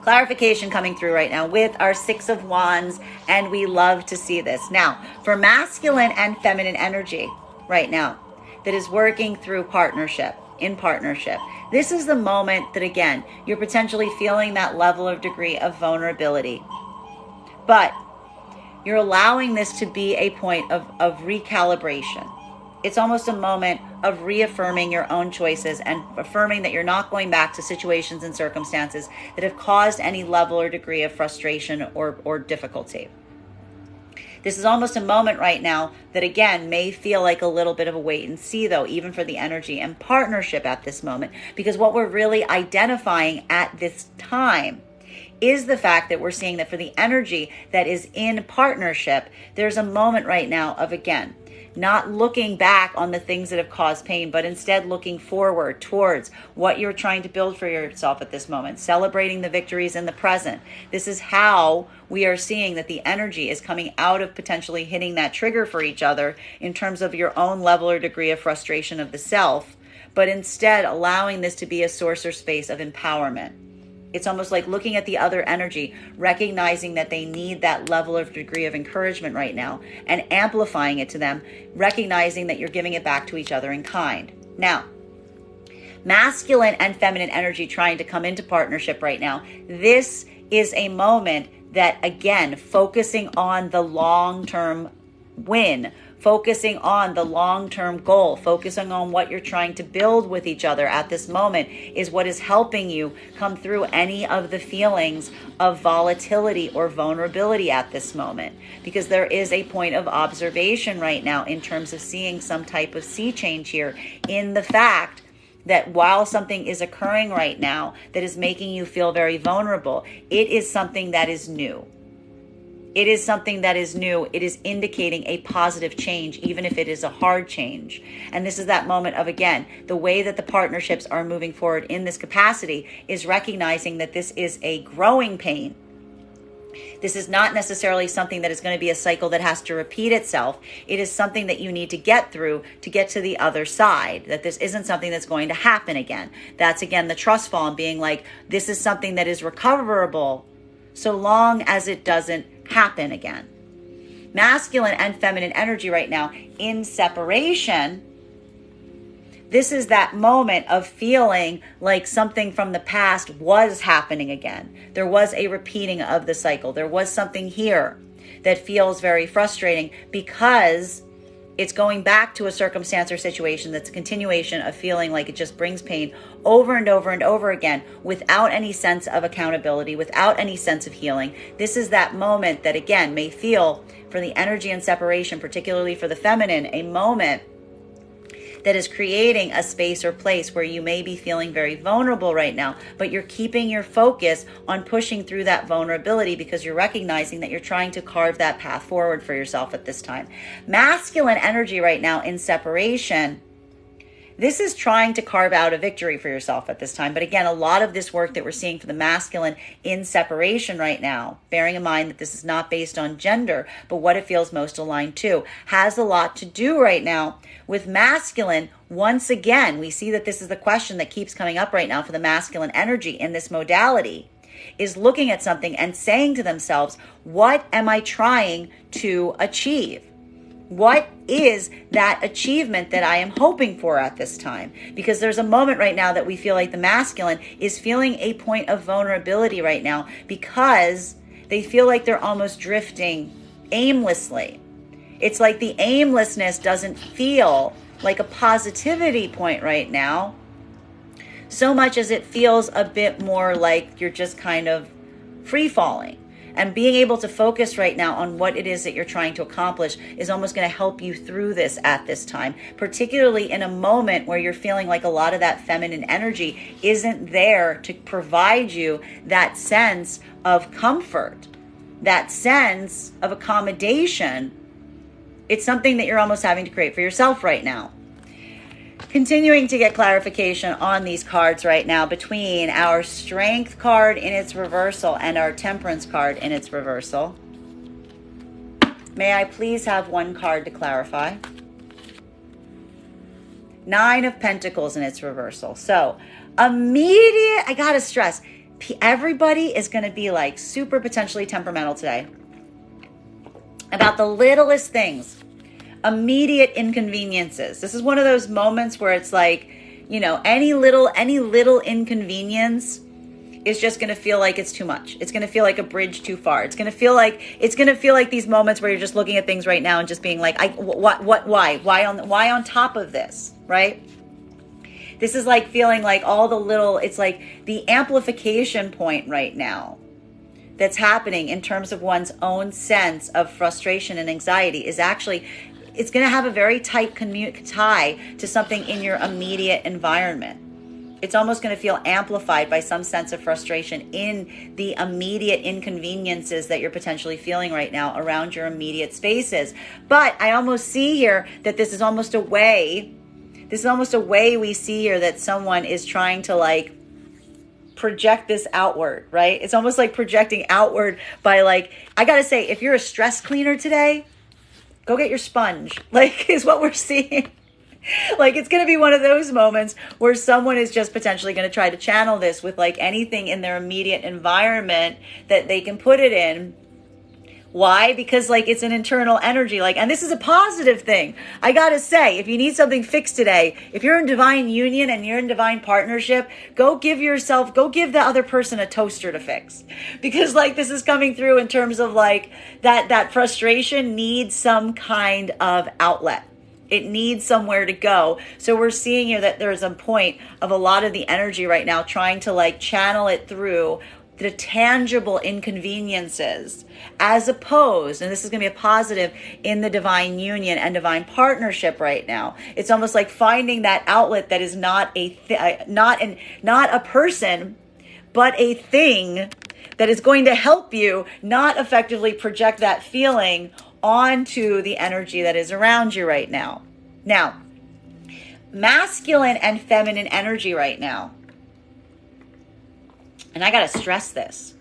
Clarification coming through right now with our Six of Wands, and we love to see this. Now, for masculine and feminine energy right now that is working through partnership, in partnership, this is the moment that, again, you're potentially feeling that level of degree of vulnerability. But you're allowing this to be a point of recalibration. It's almost a moment of reaffirming your own choices and affirming that you're not going back to situations and circumstances that have caused any level or degree of frustration or difficulty. This is almost a moment right now that, again, may feel like a little bit of a wait and see, though, even for the energy and partnership at this moment, because what we're really identifying at this time is the fact that we're seeing that for the energy that is in partnership, there's a moment right now of, again, not looking back on the things that have caused pain, but instead looking forward towards what you're trying to build for yourself at this moment, celebrating the victories in the present. This is how we are seeing that the energy is coming out of potentially hitting that trigger for each other in terms of your own level or degree of frustration of the self, but instead allowing this to be a source or space of empowerment. It's almost like looking at the other energy, recognizing that they need that level of degree of encouragement right now and amplifying it to them, recognizing that you're giving it back to each other in kind. Now, masculine and feminine energy trying to come into partnership right now. This is a moment that, again, focusing on the long-term win, focusing on the long-term goal, focusing on what you're trying to build with each other at this moment is what is helping you come through any of the feelings of volatility or vulnerability at this moment. Because there is a point of observation right now in terms of seeing some type of sea change here in the fact that while something is occurring right now that is making you feel very vulnerable, it is something that is new. It is something that is new. It is indicating a positive change, even if it is a hard change. And this is that moment of, again, the way that the partnerships are moving forward in this capacity is recognizing that this is a growing pain. This is not necessarily something that is going to be a cycle that has to repeat itself. It is something that you need to get through to get to the other side, that this isn't something that's going to happen again. That's, again, the trust fall and being like, this is something that is recoverable so long as it doesn't happen again. Masculine and feminine energy right now in separation. This is that moment of feeling like something from the past was happening again. There was a repeating of the cycle. There was something here that feels very frustrating because it's going back to a circumstance or situation that's a continuation of feeling like it just brings pain over and over and over again without any sense of accountability, without any sense of healing. This is that moment that, again, may feel for the energy and separation, particularly for the feminine, a moment that is creating a space or place where you may be feeling very vulnerable right now, but you're keeping your focus on pushing through that vulnerability because you're recognizing that you're trying to carve that path forward for yourself at this time. Masculine energy right now in separation, this is trying to carve out a victory for yourself at this time. But again, a lot of this work that we're seeing for the masculine in separation right now, bearing in mind that this is not based on gender, but what it feels most aligned to, has a lot to do right now with masculine. Once again, we see that this is the question that keeps coming up right now for the masculine energy in this modality, is looking at something and saying to themselves, what am I trying to achieve? What is that achievement that I am hoping for at this time? Because there's a moment right now that we feel like the masculine is feeling a point of vulnerability right now because they feel like they're almost drifting aimlessly. It's like the aimlessness doesn't feel like a positivity point right now, so much as it feels a bit more like you're just kind of free falling. And being able to focus right now on what it is that you're trying to accomplish is almost going to help you through this at this time, particularly in a moment where you're feeling like a lot of that feminine energy isn't there to provide you that sense of comfort, that sense of accommodation. It's something that you're almost having to create for yourself right now. Continuing to get clarification on these cards right now between our Strength card in its reversal and our Temperance card in its reversal. May I please have one card to clarify? 9 of Pentacles in its reversal. So immediate, I gotta stress, everybody is going to be like super potentially temperamental today about the littlest things. Immediate inconveniences. This is one of those moments where it's like, you know, any little inconvenience is just going to feel like it's too much. It's going to feel like a bridge too far. It's going to feel like these moments where you're just looking at things right now and just being like, why on top of this, right? This is like feeling like it's like the amplification point right now that's happening in terms of one's own sense of frustration and anxiety is actually, it's going to have a very tight tie to something in your immediate environment. It's almost going to feel amplified by some sense of frustration in the immediate inconveniences that you're potentially feeling right now around your immediate spaces. But I almost see here that this is almost a way we see here that someone is trying to like project this outward, right? It's almost like projecting outward by like, I gotta say, if you're a stress cleaner today, go get your sponge, like is what we're seeing. Like it's going to be one of those moments where someone is just potentially going to try to channel this with like anything in their immediate environment that they can put it in. Why? Because like it's an internal energy, like, and this is a positive thing. I got to say, if you need something fixed today, if you're in divine union and you're in divine partnership, go give the other person a toaster to fix, because like this is coming through in terms of like that frustration needs some kind of outlet. It needs somewhere to go. So we're seeing here that there's a point of a lot of the energy right now trying to like channel it through the tangible inconveniences, as opposed, and this is going to be a positive in the divine union and divine partnership right now. It's almost like finding that outlet that is not a person, but a thing that is going to help you not effectively project that feeling onto the energy that is around you right now. Now, masculine and feminine energy right now. And I got to stress this.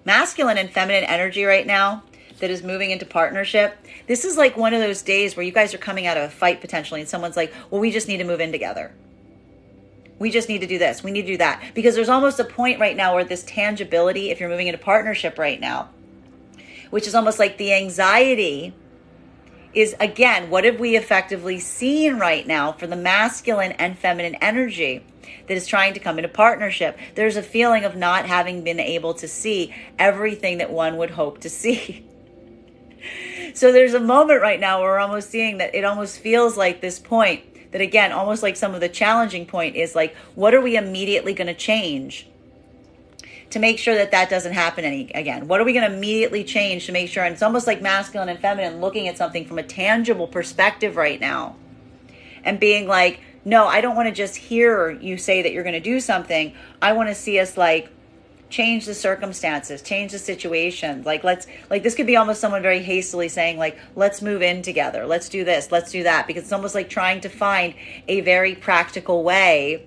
Masculine and feminine energy right now that is moving into partnership. This is like one of those days where you guys are coming out of a fight potentially and someone's like, well, we just need to move in together. We just need to do this. We need to do that. Because there's almost a point right now where this tangibility, if you're moving into partnership right now, which is almost like the anxiety is, again, what have we effectively seen right now for the masculine and feminine energy that is trying to come into partnership? There's a feeling of not having been able to see everything that one would hope to see. So there's a moment right now where we're almost seeing that it almost feels like this point that, again, almost like some of the challenging point is like, what are we immediately going to change to make sure that that doesn't happen again? What are we going to immediately change to make sure? And it's almost like masculine and feminine looking at something from a tangible perspective right now and being like, no, I don't want to just hear you say that you're going to do something. I want to see us like change the circumstances, change the situation. Like this could be almost someone very hastily saying like, let's move in together. Let's do this. Let's do that. Because it's almost like trying to find a very practical way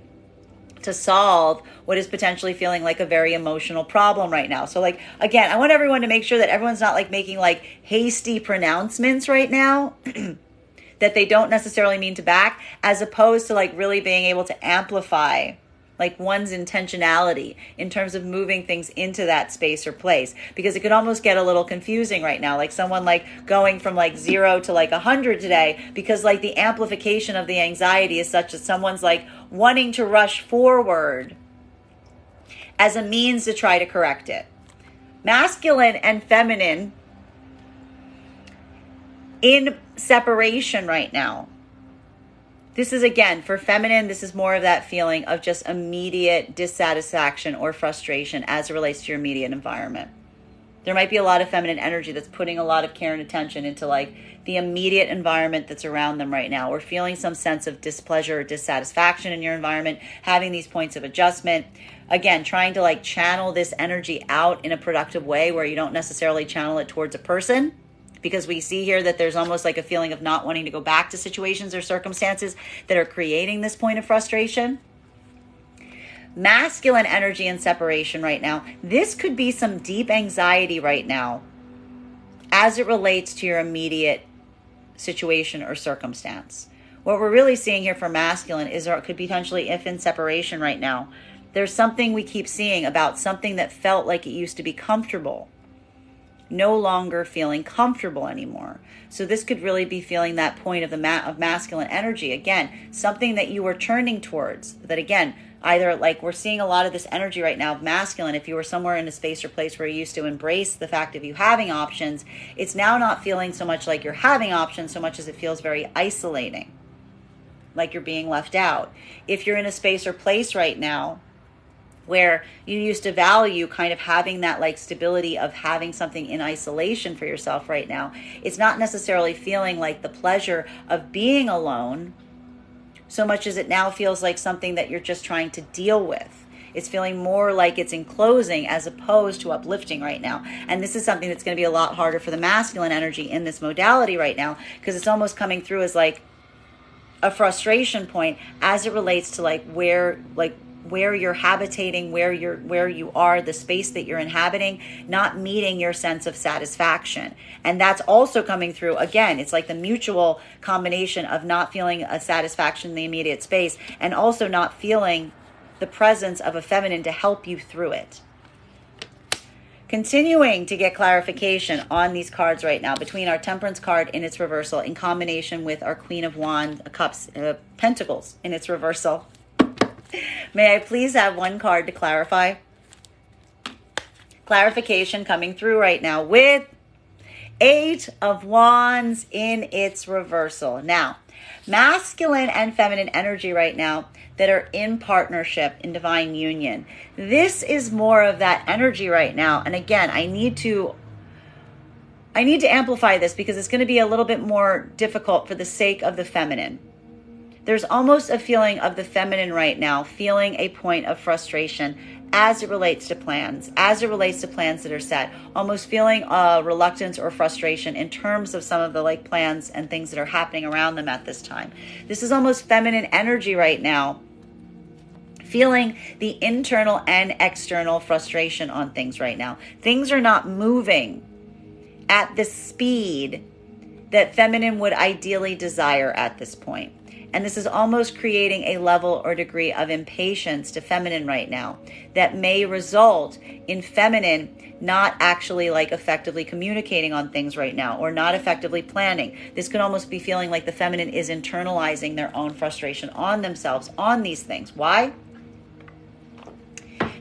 to solve what is potentially feeling like a very emotional problem right now. So like, again, I want everyone to make sure that everyone's not like making like hasty pronouncements right now that they don't necessarily mean to back, as opposed to like really being able to amplify like one's intentionality in terms of moving things into that space or place, because it could almost get a little confusing right now. Like someone like going from like 0 to like 100 today, because like the amplification of the anxiety is such that someone's like wanting to rush forward as a means to try to correct it. Masculine and feminine in separation right now. This is, again, for feminine, this is more of that feeling of just immediate dissatisfaction or frustration as it relates to your immediate environment. There might be a lot of feminine energy that's putting a lot of care and attention into like the immediate environment that's around them right now, or feeling some sense of displeasure or dissatisfaction in your environment, having these points of adjustment. Again, trying to like channel this energy out in a productive way where you don't necessarily channel it towards a person, because we see here that there's almost like a feeling of not wanting to go back to situations or circumstances that are creating this point of frustration. Masculine energy and separation right now. This could be some deep anxiety right now as it relates to your immediate situation or circumstance. What we're really seeing here for masculine is, or it could potentially, if in separation right now, there's something we keep seeing about something that felt like it used to be comfortable, no longer feeling comfortable anymore. So this could really be feeling that point of the of masculine energy. Again, something that you were turning towards, that again, either like we're seeing a lot of this energy right now of masculine. If you were somewhere in a space or place where you used to embrace the fact of you having options, it's now not feeling so much like you're having options so much as it feels very isolating, like you're being left out. If you're in a space or place right now where you used to value kind of having that like stability of having something in isolation for yourself right now, it's not necessarily feeling like the pleasure of being alone so much as it now feels like something that you're just trying to deal with. It's feeling more like it's enclosing as opposed to uplifting right now. And this is something that's going to be a lot harder for the masculine energy in this modality right now, because it's almost coming through as like a frustration point as it relates to where you're habitating, where you are, the space that you're inhabiting, not meeting your sense of satisfaction. And that's also coming through again. It's like the mutual combination of not feeling a satisfaction in the immediate space and also not feeling the presence of a feminine to help you through it. Continuing to get clarification on these cards right now between our Temperance card in its reversal in combination with our Queen of Wands, Pentacles in its reversal. May I please have one card to clarify? Clarification coming through right now with 8 of Wands in its reversal. Now, masculine and feminine energy right now that are in partnership, in divine union. This is more of that energy right now. And again, I need to amplify this because it's going to be a little bit more difficult for the sake of the feminine. There's almost a feeling of the feminine right now, feeling a point of frustration as it relates to plans, that are set, almost feeling reluctance or frustration in terms of some of the plans and things that are happening around them at this time. This is almost feminine energy right now, feeling the internal and external frustration on things right now. Things are not moving at the speed that feminine would ideally desire at this point. And this is almost creating a level or degree of impatience to feminine right now that may result in feminine not actually effectively communicating on things right now or not effectively planning. This could almost be feeling like the feminine is internalizing their own frustration on themselves on these things. Why?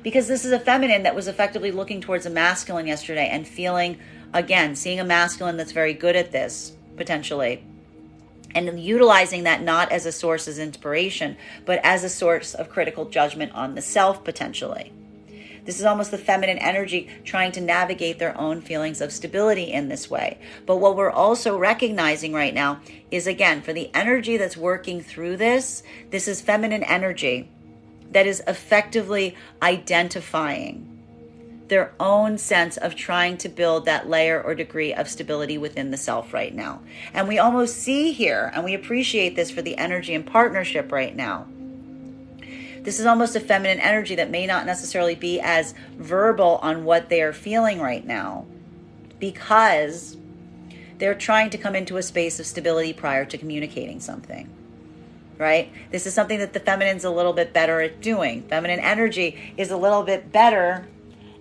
Because this is a feminine that was effectively looking towards a masculine yesterday and feeling, again, seeing a masculine that's very good at this, potentially, and utilizing that not as a source of inspiration, but as a source of critical judgment on the self, potentially. This is almost the feminine energy trying to navigate their own feelings of stability in this way. But what we're also recognizing right now is, again, for the energy that's working through this is feminine energy that is effectively identifying their own sense of trying to build that layer or degree of stability within the self right now. And we almost see here, and we appreciate this for the energy and partnership right now. This is almost a feminine energy that may not necessarily be as verbal on what they are feeling right now because they're trying to come into a space of stability prior to communicating something. Right? This is something that the feminine's a little bit better at doing. Feminine energy is a little bit better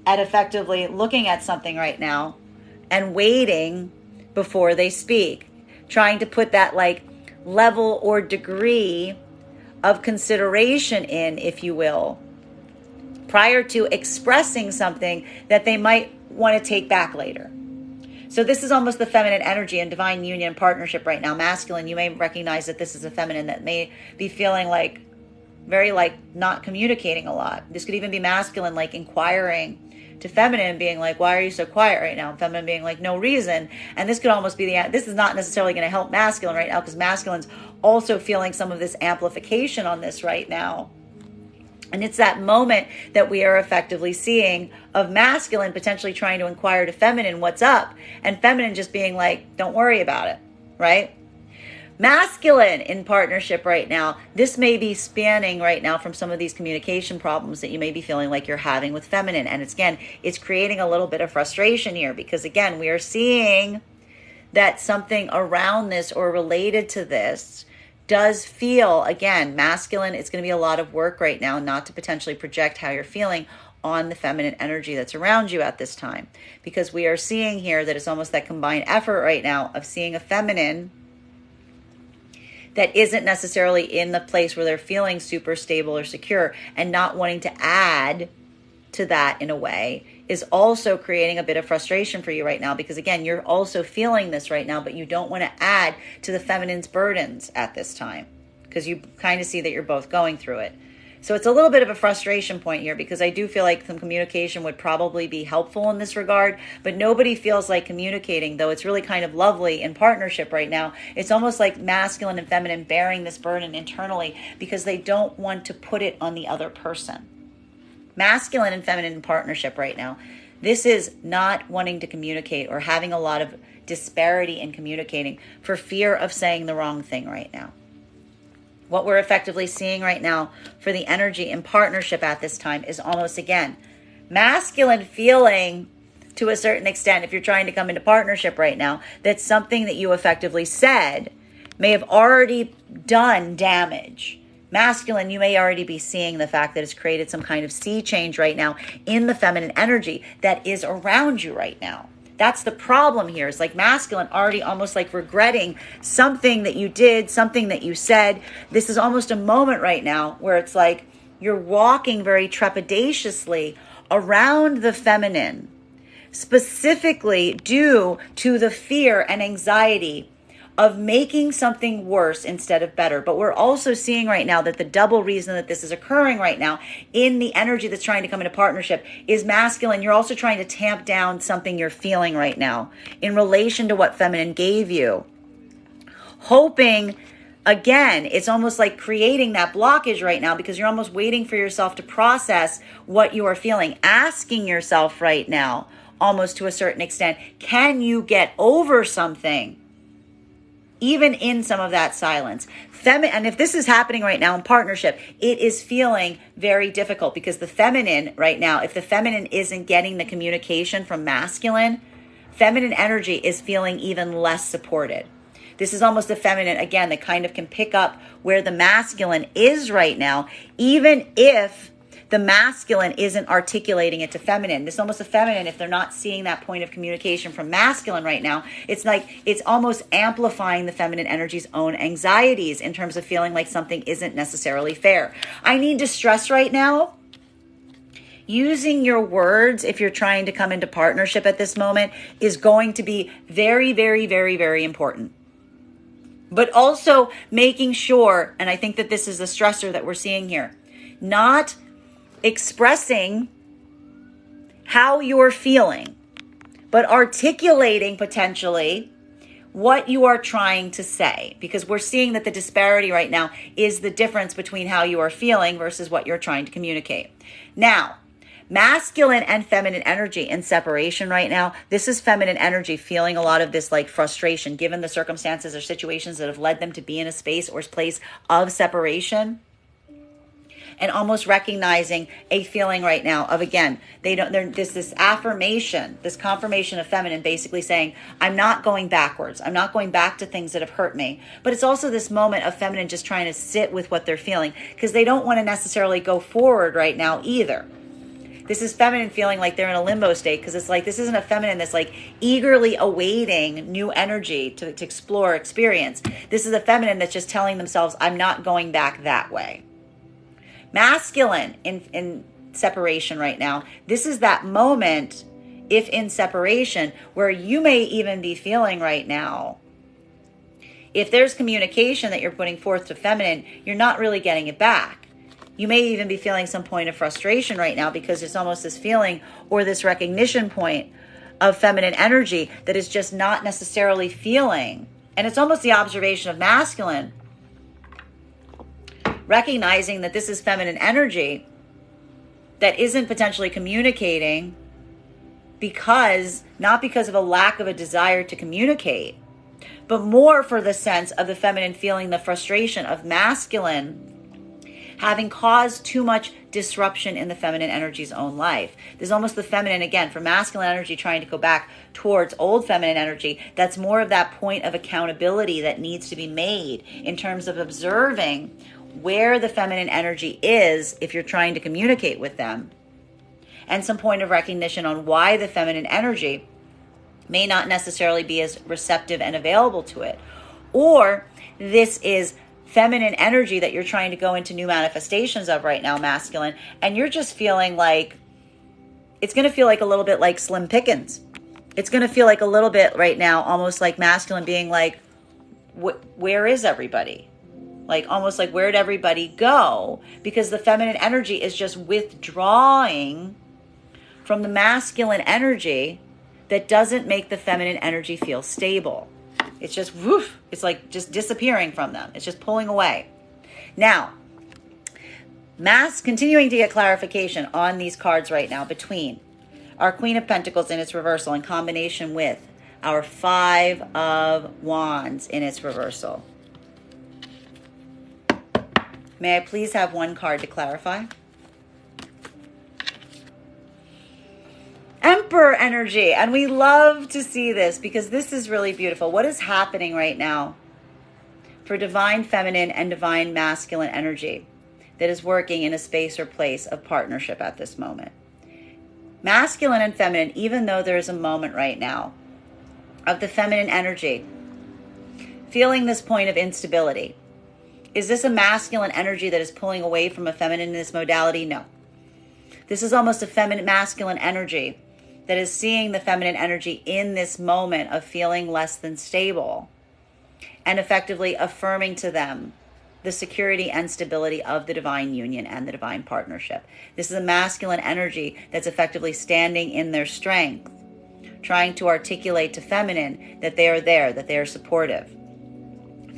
at effectively looking at something right now and waiting before they speak, trying to put that level or degree of consideration in, if you will, prior to expressing something that they might want to take back later. So this is almost the feminine energy in divine union partnership right now. Masculine, you may recognize that this is a feminine that may be feeling very not communicating a lot. This could even be masculine, inquiring to feminine, being why are you so quiet right now? And feminine being no reason. And this could almost be this is not necessarily going to help masculine right now because masculine's also feeling some of this amplification on this right now. And it's that moment that we are effectively seeing of masculine potentially trying to inquire to feminine what's up, and feminine just being don't worry about it, right? Masculine in partnership right now, this may be spanning right now from some of these communication problems that you may be feeling like you're having with feminine. And it's creating a little bit of frustration here because, again, we are seeing that something around this or related to this does feel, again, masculine. It's going to be a lot of work right now not to potentially project how you're feeling on the feminine energy that's around you at this time, because we are seeing here that it's almost that combined effort right now of seeing a feminine that isn't necessarily in the place where they're feeling super stable or secure, and not wanting to add to that in a way is also creating a bit of frustration for you right now, because again, you're also feeling this right now, but you don't want to add to the feminine's burdens at this time because you kind of see that you're both going through it. So it's a little bit of a frustration point here, because I do feel like some communication would probably be helpful in this regard, but nobody feels like communicating, though it's really kind of lovely in partnership right now. It's almost like masculine and feminine bearing this burden internally because they don't want to put it on the other person. Masculine and feminine in partnership right now. This is not wanting to communicate or having a lot of disparity in communicating for fear of saying the wrong thing right now. What we're effectively seeing right now for the energy in partnership at this time is almost, again, masculine feeling to a certain extent, if you're trying to come into partnership right now, that something that you effectively said may have already done damage. Masculine, you may already be seeing the fact that it's created some kind of sea change right now in the feminine energy that is around you right now. That's the problem here. It's like masculine already almost like regretting something that you did, something that you said. This is almost a moment right now where it's like you're walking very trepidatiously around the feminine, specifically due to the fear and anxiety of making something worse instead of better. But we're also seeing right now that the double reason that this is occurring right now in the energy that's trying to come into partnership is masculine. You're also trying to tamp down something you're feeling right now in relation to what feminine gave you. Hoping, again, it's almost like creating that blockage right now because you're almost waiting for yourself to process what you are feeling. Asking yourself right now, almost to a certain extent, can you get over something? Even in some of that silence. And if this is happening right now in partnership, it is feeling very difficult because the feminine right now, if the feminine isn't getting the communication from masculine, feminine energy is feeling even less supported. This is almost the feminine, again, that kind of can pick up where the masculine is right now, even if the masculine isn't articulating it to feminine. This is almost a feminine, if they're not seeing that point of communication from masculine right now, it's like it's almost amplifying the feminine energy's own anxieties in terms of feeling like something isn't necessarily fair. I need to stress right now, using your words if you're trying to come into partnership at this moment is going to be very, very, very, very important. But also making sure, and I think that this is the stressor that we're seeing here, not expressing how you're feeling, but articulating potentially what you are trying to say, because we're seeing that the disparity right now is the difference between how you are feeling versus what you're trying to communicate. Now, masculine and feminine energy in separation right now, this is feminine energy feeling a lot of this like frustration given the circumstances or situations that have led them to be in a space or place of separation. And almost recognizing a feeling right now of, again, this affirmation, this confirmation of feminine basically saying, I'm not going backwards. I'm not going back to things that have hurt me. But it's also this moment of feminine just trying to sit with what they're feeling because they don't want to necessarily go forward right now either. This is feminine feeling like they're in a limbo state because it's like this isn't a feminine that's like eagerly awaiting new energy to explore, experience. This is a feminine that's just telling themselves, I'm not going back that way. Masculine in separation right now, this is that moment, if in separation, where you may even be feeling right now, if there's communication that you're putting forth to feminine, you're not really getting it back. You may even be feeling some point of frustration right now because it's almost this feeling or this recognition point of feminine energy that is just not necessarily feeling. And it's almost the observation of masculine, recognizing that this is feminine energy that isn't potentially communicating not because of a lack of a desire to communicate, but more for the sense of the feminine feeling the frustration of masculine having caused too much disruption in the feminine energy's own life. There's almost the feminine, again, for masculine energy trying to go back towards old feminine energy. That's more of that point of accountability that needs to be made in terms of observing where the feminine energy is if you're trying to communicate with them, and some point of recognition on why the feminine energy may not necessarily be as receptive and available to it. Or this is feminine energy that you're trying to go into new manifestations of right now, masculine, and you're just feeling like it's going to feel like a little bit like slim pickings. It's going to feel like a little bit right now almost like masculine being like, where is everybody? Like almost like, where'd everybody go? Because the feminine energy is just withdrawing from the masculine energy that doesn't make the feminine energy feel stable. It's just woof. It's like just disappearing from them. It's just pulling away. Now, continuing to get clarification on these cards right now between our Queen of Pentacles in its reversal in combination with our Five of Wands in its reversal. May I please have one card to clarify? Emperor energy. And we love to see this because this is really beautiful. What is happening right now for divine feminine and divine masculine energy that is working in a space or place of partnership at this moment? Masculine and feminine, even though there is a moment right now of the feminine energy feeling this point of instability. Is this a masculine energy that is pulling away from a feminine in this modality? No. This is almost a feminine masculine energy that is seeing the feminine energy in this moment of feeling less than stable and effectively affirming to them the security and stability of the divine union and the divine partnership. This is a masculine energy that's effectively standing in their strength, trying to articulate to feminine that they are there, that they are supportive.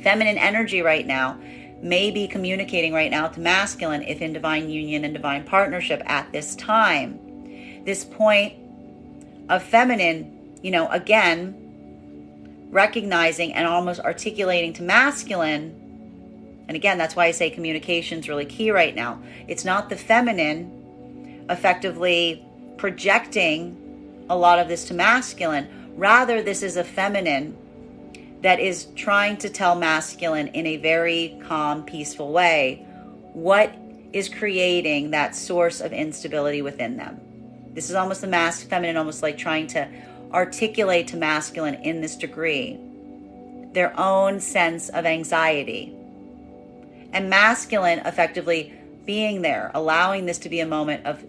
Feminine energy right now may be communicating right now to masculine if in divine union and divine partnership at this time. This point of feminine, again, recognizing and almost articulating to masculine. And again, that's why I say communication is really key right now. It's not the feminine effectively projecting a lot of this to masculine. Rather, this is a feminine that is trying to tell masculine in a very calm, peaceful way what is creating that source of instability within them. This is almost the feminine, almost like trying to articulate to masculine in this degree their own sense of anxiety. And masculine effectively being there, allowing this to be a moment of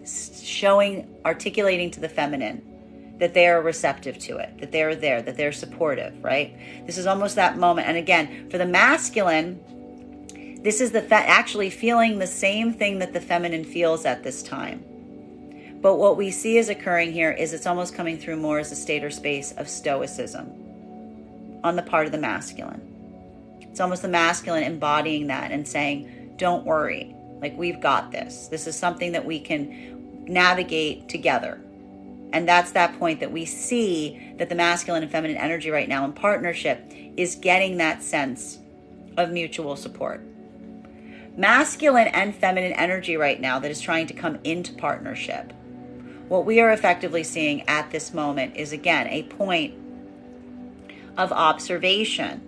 articulating to the feminine that they are receptive to it, that they are there, that they're supportive, right? This is almost that moment. And again, for the masculine, this is actually feeling the same thing that the feminine feels at this time. But what we see is occurring here is it's almost coming through more as a state or space of stoicism on the part of the masculine. It's almost the masculine embodying that and saying, don't worry, like we've got this. This is something that we can navigate together. And that's that point that we see that the masculine and feminine energy right now in partnership is getting that sense of mutual support. Masculine and feminine energy right now that is trying to come into partnership. What we are effectively seeing at this moment is, again, a point of observation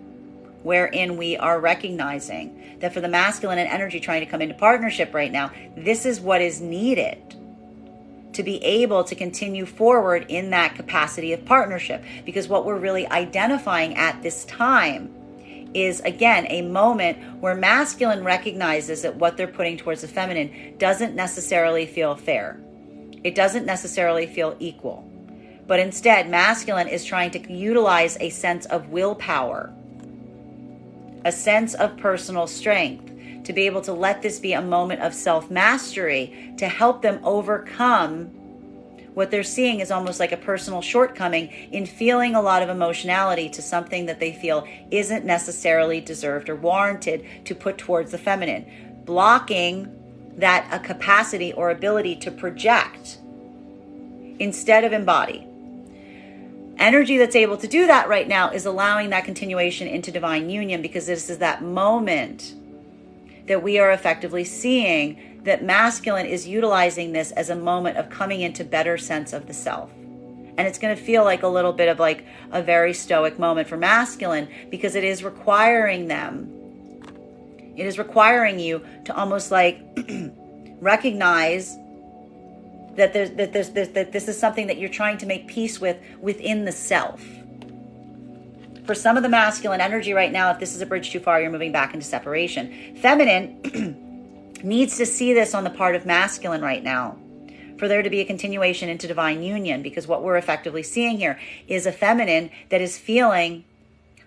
wherein we are recognizing that for the masculine and energy trying to come into partnership right now, this is what is needed to be able to continue forward in that capacity of partnership. Because what we're really identifying at this time is, again, a moment where masculine recognizes that what they're putting towards the feminine doesn't necessarily feel fair. It doesn't necessarily feel equal. But instead, masculine is trying to utilize a sense of willpower, a sense of personal strength, to be able to let this be a moment of self-mastery to help them overcome what they're seeing is almost like a personal shortcoming in feeling a lot of emotionality to something that they feel isn't necessarily deserved or warranted to put towards the feminine, blocking that a capacity or ability to project instead of embody. Energy that's able to do that right now is allowing that continuation into divine union, because this is that moment that we are effectively seeing that masculine is utilizing this as a moment of coming into better sense of the self. And it's going to feel like a little bit of like a very stoic moment for masculine, because it is requiring them. It is requiring you to almost like recognize that this is something that you're trying to make peace with within the self. For some of the masculine energy right now, if this is a bridge too far, you're moving back into separation. Feminine needs to see this on the part of masculine right now for there to be a continuation into divine union, because what we're effectively seeing here is a feminine that is feeling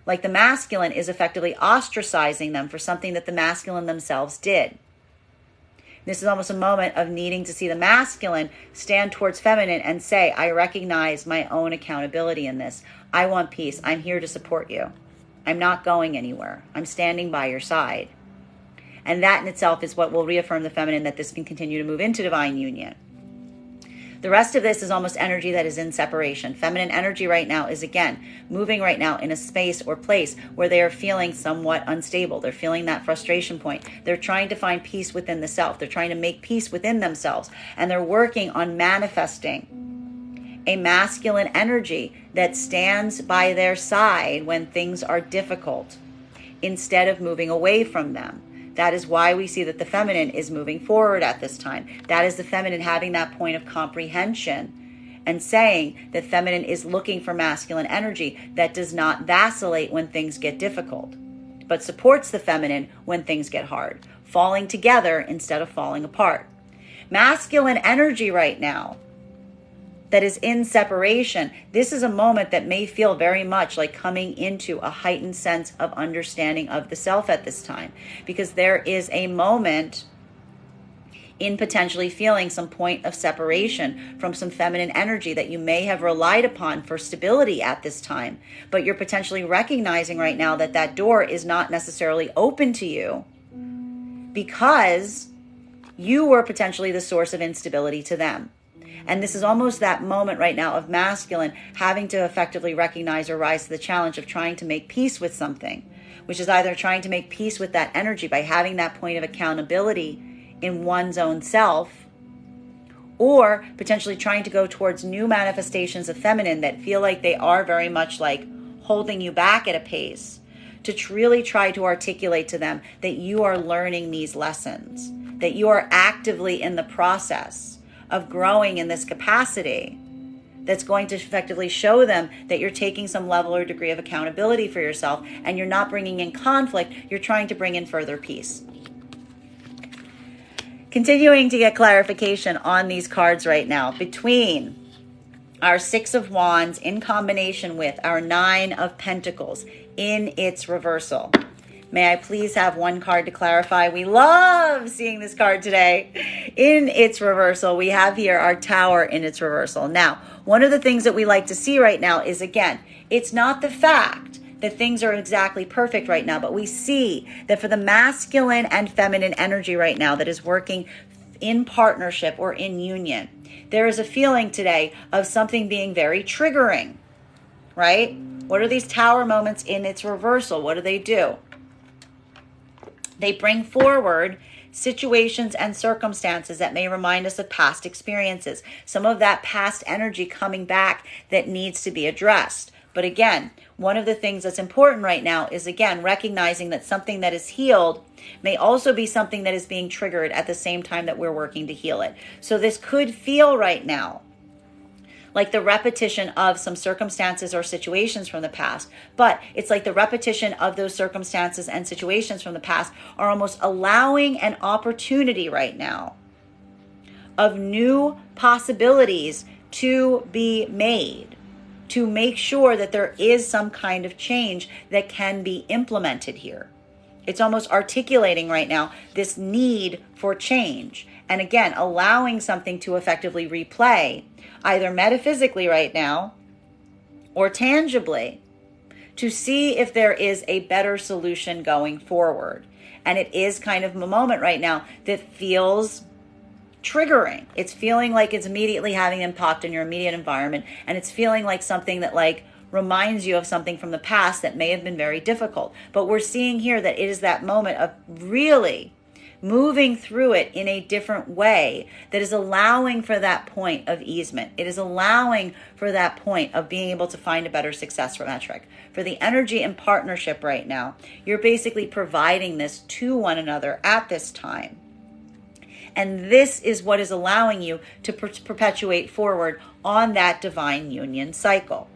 Like the masculine is effectively ostracizing them for something that the masculine themselves did. This is almost a moment of needing to see the masculine stand towards feminine and say, I recognize my own accountability in this. I want peace. I'm here to support you. I'm not going anywhere. I'm standing by your side. And that in itself is what will reaffirm the feminine that this can continue to move into divine union. The rest of this is almost energy that is in separation. Feminine energy right now is, again, moving right now in a space or place where they are feeling somewhat unstable. They're feeling that frustration point. They're trying to find peace within the self. They're trying to make peace within themselves. And they're working on manifesting a masculine energy that stands by their side when things are difficult, instead of moving away from them. That is why we see that the feminine is moving forward at this time. That is the feminine having that point of comprehension and saying that feminine is looking for masculine energy that does not vacillate when things get difficult, but supports the feminine when things get hard, falling together instead of falling apart. Masculine energy right now that is in separation, this is a moment that may feel very much like coming into a heightened sense of understanding of the self at this time, because there is a moment in potentially feeling some point of separation from some feminine energy that you may have relied upon for stability at this time, but you're potentially recognizing right now that that door is not necessarily open to you because you were potentially the source of instability to them. And this is almost that moment right now of masculine having to effectively recognize or rise to the challenge of trying to make peace with something, which is either trying to make peace with that energy by having that point of accountability in one's own self, or potentially trying to go towards new manifestations of feminine that feel like they are very much like holding you back at a pace, to really try to articulate to them that you are learning these lessons, that you are actively in the process of growing in this capacity that's going to effectively show them that you're taking some level or degree of accountability for yourself, and you're not bringing in conflict, you're trying to bring in further peace. Continuing to get clarification on these cards right now, between our Six of Wands in combination with our Nine of Pentacles in its reversal. May I please have one card to clarify? We love seeing this card today. In its reversal, we have here our Tower in its reversal. Now, one of the things that we like to see right now is, again, it's not the fact that things are exactly perfect right now, but we see that for the masculine and feminine energy right now that is working in partnership or in union, there is a feeling today of something being very triggering, right? What are these Tower moments in its reversal? What do? They bring forward situations and circumstances that may remind us of past experiences. Some of that past energy coming back that needs to be addressed. But again, one of the things that's important right now is, again, recognizing that something that is healed may also be something that is being triggered at the same time that we're working to heal it. So this could feel right now like the repetition of some circumstances or situations from the past. But it's like the repetition of those circumstances and situations from the past are almost allowing an opportunity right now of new possibilities to be made, to make sure that there is some kind of change that can be implemented here. It's almost articulating right now this need for change. And again, allowing something to effectively replay, either metaphysically right now or tangibly, to see if there is a better solution going forward. And it is kind of a moment right now that feels triggering. It's feeling like it's immediately having impact in your immediate environment. And it's feeling like something that like reminds you of something from the past that may have been very difficult. But we're seeing here that it is that moment of really moving through it in a different way that is allowing for that point of easement. It is allowing for that point of being able to find a better success metric. For the energy and partnership right now, you're basically providing this to one another at this time. And this is what is allowing you to perpetuate forward on that divine union cycle.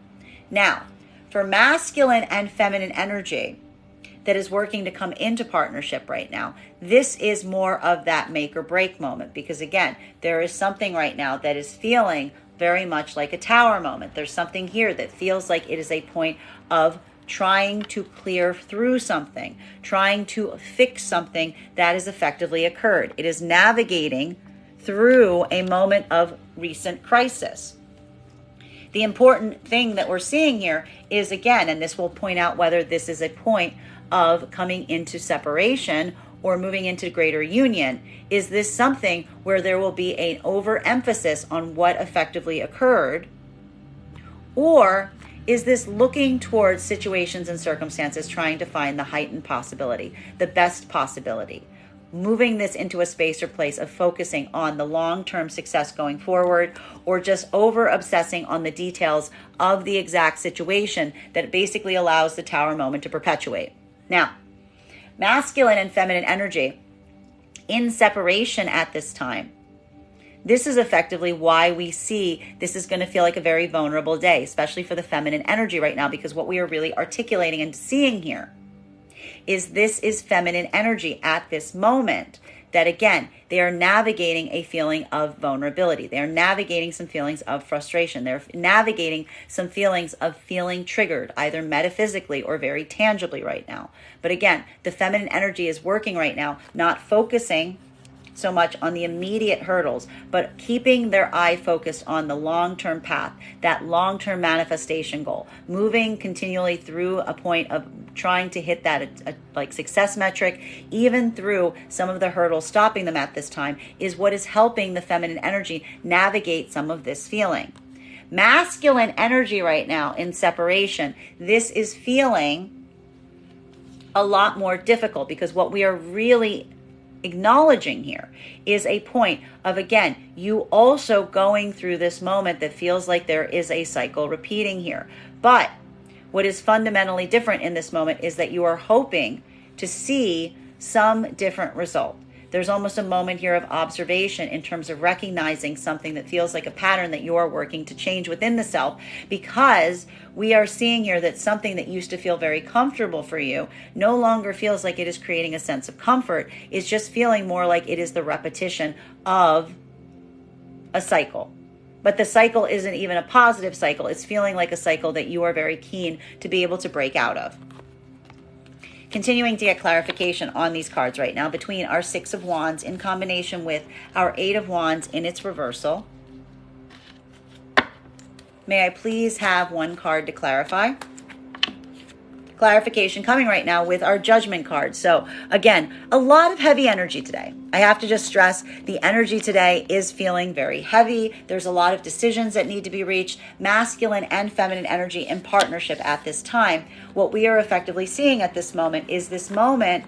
Now, for masculine and feminine energy that is working to come into partnership right now, this is more of that make or break moment, because again, there is something right now that is feeling very much like a Tower moment. There's something here that feels like it is a point of trying to clear through something, trying to fix something that has effectively occurred. It is navigating through a moment of recent crisis. The important thing that we're seeing here is, again, and this will point out whether this is a point of coming into separation or moving into greater union. Is this something where there will be an overemphasis on what effectively occurred? Or is this looking towards situations and circumstances, trying to find the heightened possibility, the best possibility? Moving this into a space or place of focusing on the long-term success going forward, or just over-obsessing on the details of the exact situation that basically allows the Tower moment to perpetuate. Now, masculine and feminine energy in separation at this time. This is effectively why we see this is going to feel like a very vulnerable day, especially for the feminine energy right now, because what we are really articulating and seeing here is this is feminine energy at this moment, that again, they are navigating a feeling of vulnerability. They are navigating some feelings of frustration. They're navigating some feelings of feeling triggered, either metaphysically or very tangibly right now. But again, the feminine energy is working right now, not focusing so much on the immediate hurdles, but keeping their eye focused on the long-term path, that long-term manifestation goal, moving continually through a point of trying to hit that like success metric, even through some of the hurdles, stopping them at this time, is what is helping the feminine energy navigate some of this feeling. Masculine energy right now in separation, this is feeling a lot more difficult, because what we are really acknowledging here is a point of, again, you also going through this moment that feels like there is a cycle repeating here. But what is fundamentally different in this moment is that you are hoping to see some different result. There's almost a moment here of observation in terms of recognizing something that feels like a pattern that you are working to change within the self, because we are seeing here that something that used to feel very comfortable for you no longer feels like it is creating a sense of comfort. It's just feeling more like it is the repetition of a cycle. But the cycle isn't even a positive cycle. It's feeling like a cycle that you are very keen to be able to break out of. Continuing to get clarification on these cards right now between our Six of Wands in combination with our Eight of Wands in its reversal. May I please have one card to clarify? Clarification coming right now with our Judgment card. So again, a lot of heavy energy today. I have to just stress the energy today is feeling very heavy. There's a lot of decisions that need to be reached, masculine and feminine energy in partnership at this time. What we are effectively seeing at this moment is this moment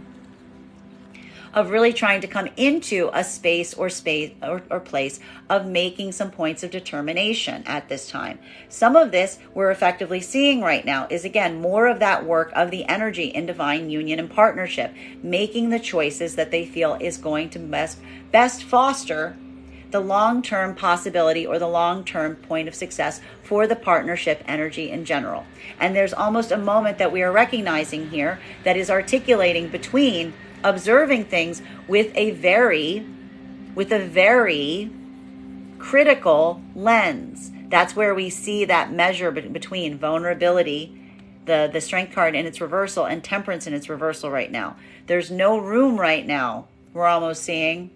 of really trying to come into a space or place of making some points of determination at this time. Some of this we're effectively seeing right now is, again, more of that work of the energy in divine union and partnership, making the choices that they feel is going to best foster the long-term possibility or the long-term point of success for the partnership energy in general. And there's almost a moment that we are recognizing here that is articulating between observing things with a very critical lens. That's where we see that measure between vulnerability, the Strength card in its reversal, and Temperance in its reversal right now. There's no room right now, we're almost seeing,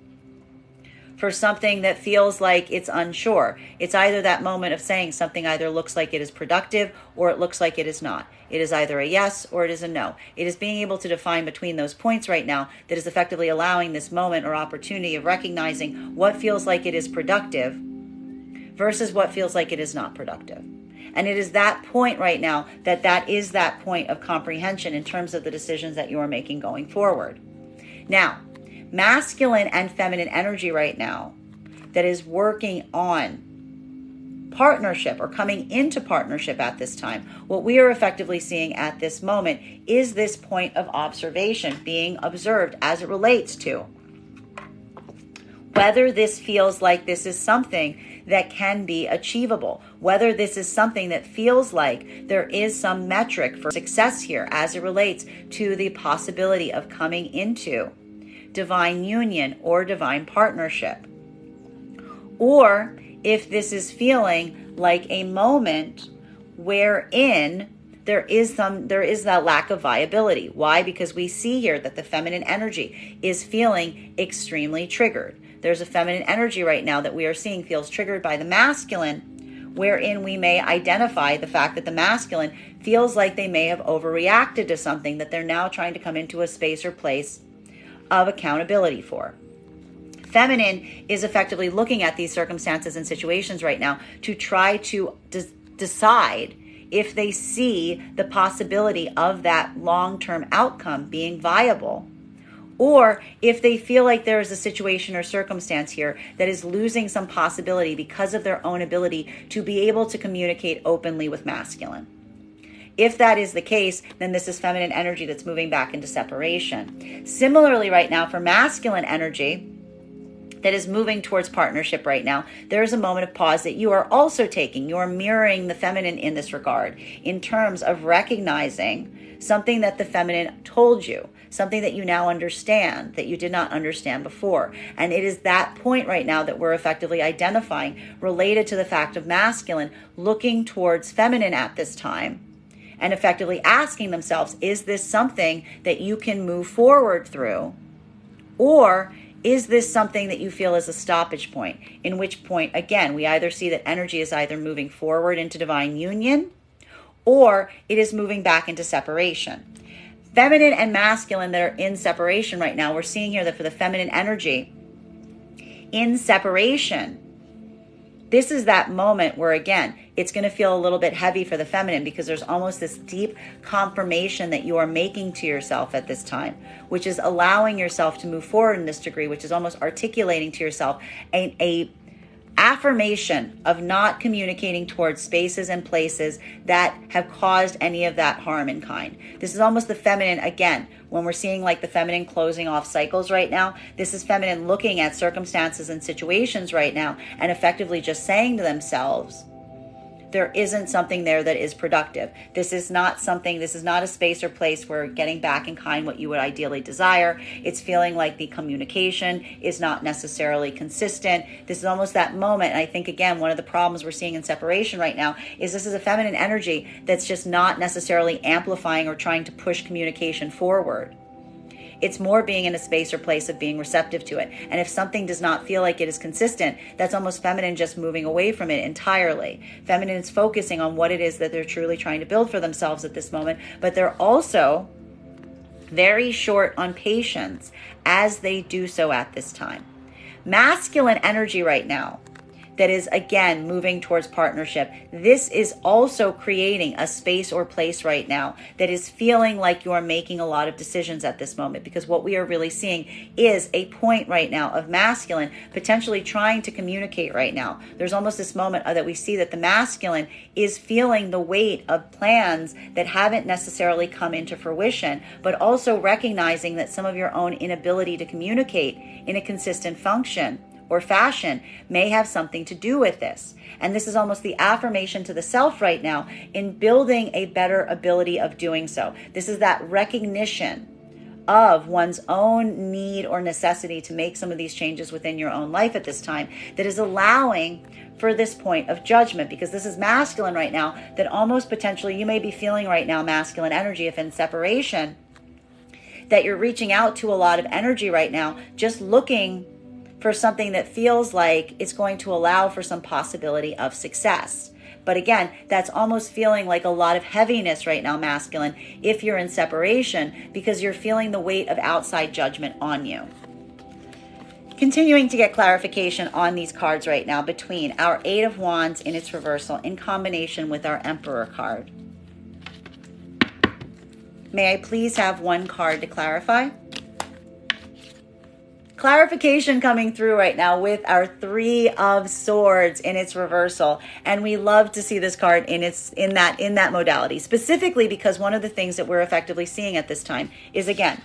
for something that feels like it's unsure. It's either that moment of saying something either looks like it is productive or it looks like it is not. It is either a yes or it is a no. It is being able to define between those points right now that is effectively allowing this moment or opportunity of recognizing what feels like it is productive versus what feels like it is not productive. And it is that point right now that is that point of comprehension in terms of the decisions that you are making going forward. Now, masculine and feminine energy right now that is working on partnership or coming into partnership at this time, what we are effectively seeing at this moment is this point of observation being observed as it relates to whether this feels like this is something that can be achievable, whether this is something that feels like there is some metric for success here as it relates to the possibility of coming into divine union or divine partnership. Or if this is feeling like a moment wherein there is that lack of viability. Why? Because we see here that the feminine energy is feeling extremely triggered. There's a feminine energy right now that we are seeing feels triggered by the masculine, wherein we may identify the fact that the masculine feels like they may have overreacted to something that they're now trying to come into a space or place of accountability for. Feminine is effectively looking at these circumstances and situations right now to try to decide if they see the possibility of that long-term outcome being viable, or if they feel like there is a situation or circumstance here that is losing some possibility because of their own ability to be able to communicate openly with masculine. If that is the case, then this is feminine energy that's moving back into separation. Similarly, right now, for masculine energy that is moving towards partnership right now, there is a moment of pause that you are also taking. You are mirroring the feminine in this regard in terms of recognizing something that the feminine told you, something that you now understand that you did not understand before. And it is that point right now that we're effectively identifying related to the fact of masculine looking towards feminine at this time and effectively asking themselves, is this something that you can move forward through? Or is this something that you feel is a stoppage point? In which point, again, we either see that energy is either moving forward into divine union or it is moving back into separation. Feminine and masculine that are in separation right now, we're seeing here that for the feminine energy in separation, this is that moment where, again, it's going to feel a little bit heavy for the feminine because there's almost this deep confirmation that you are making to yourself at this time, which is allowing yourself to move forward in this degree, which is almost articulating to yourself a affirmation of not communicating towards spaces and places that have caused any of that harm in kind. This is almost the feminine, again, when we're seeing like the feminine closing off cycles right now, this is feminine looking at circumstances and situations right now and effectively just saying to themselves, there isn't something there that is productive. This is not a space or place where getting back in kind what you would ideally desire. It's feeling like the communication is not necessarily consistent. This is almost that moment. And I think, again, one of the problems we're seeing in separation right now is this is a feminine energy that's just not necessarily amplifying or trying to push communication forward. It's more being in a space or place of being receptive to it. And if something does not feel like it is consistent, that's almost feminine just moving away from it entirely. Feminine is focusing on what it is that they're truly trying to build for themselves at this moment, but they're also very short on patience as they do so at this time. Masculine energy right now that is, again, moving towards partnership. This is also creating a space or place right now that is feeling like you are making a lot of decisions at this moment, because what we are really seeing is a point right now of masculine potentially trying to communicate right now. There's almost this moment that we see that the masculine is feeling the weight of plans that haven't necessarily come into fruition, but also recognizing that some of your own inability to communicate in a consistent function or fashion may have something to do with this. And this is almost the affirmation to the self right now in building a better ability of doing so. This is that recognition of one's own need or necessity to make some of these changes within your own life at this time that is allowing for this point of judgment, because this is masculine right now that almost potentially you may be feeling right now, masculine energy, if in separation, that you're reaching out to a lot of energy right now, just looking for something that feels like it's going to allow for some possibility of success. But again, that's almost feeling like a lot of heaviness right now, masculine, if you're in separation, because you're feeling the weight of outside judgment on you. Continuing to get clarification on these cards right now between our Eight of Wands in its reversal in combination with our Emperor card. May I please have one card to clarify? Clarification coming through right now with our Three of Swords in its reversal, and we love to see this card in that modality, specifically because one of the things that we're effectively seeing at this time is, again,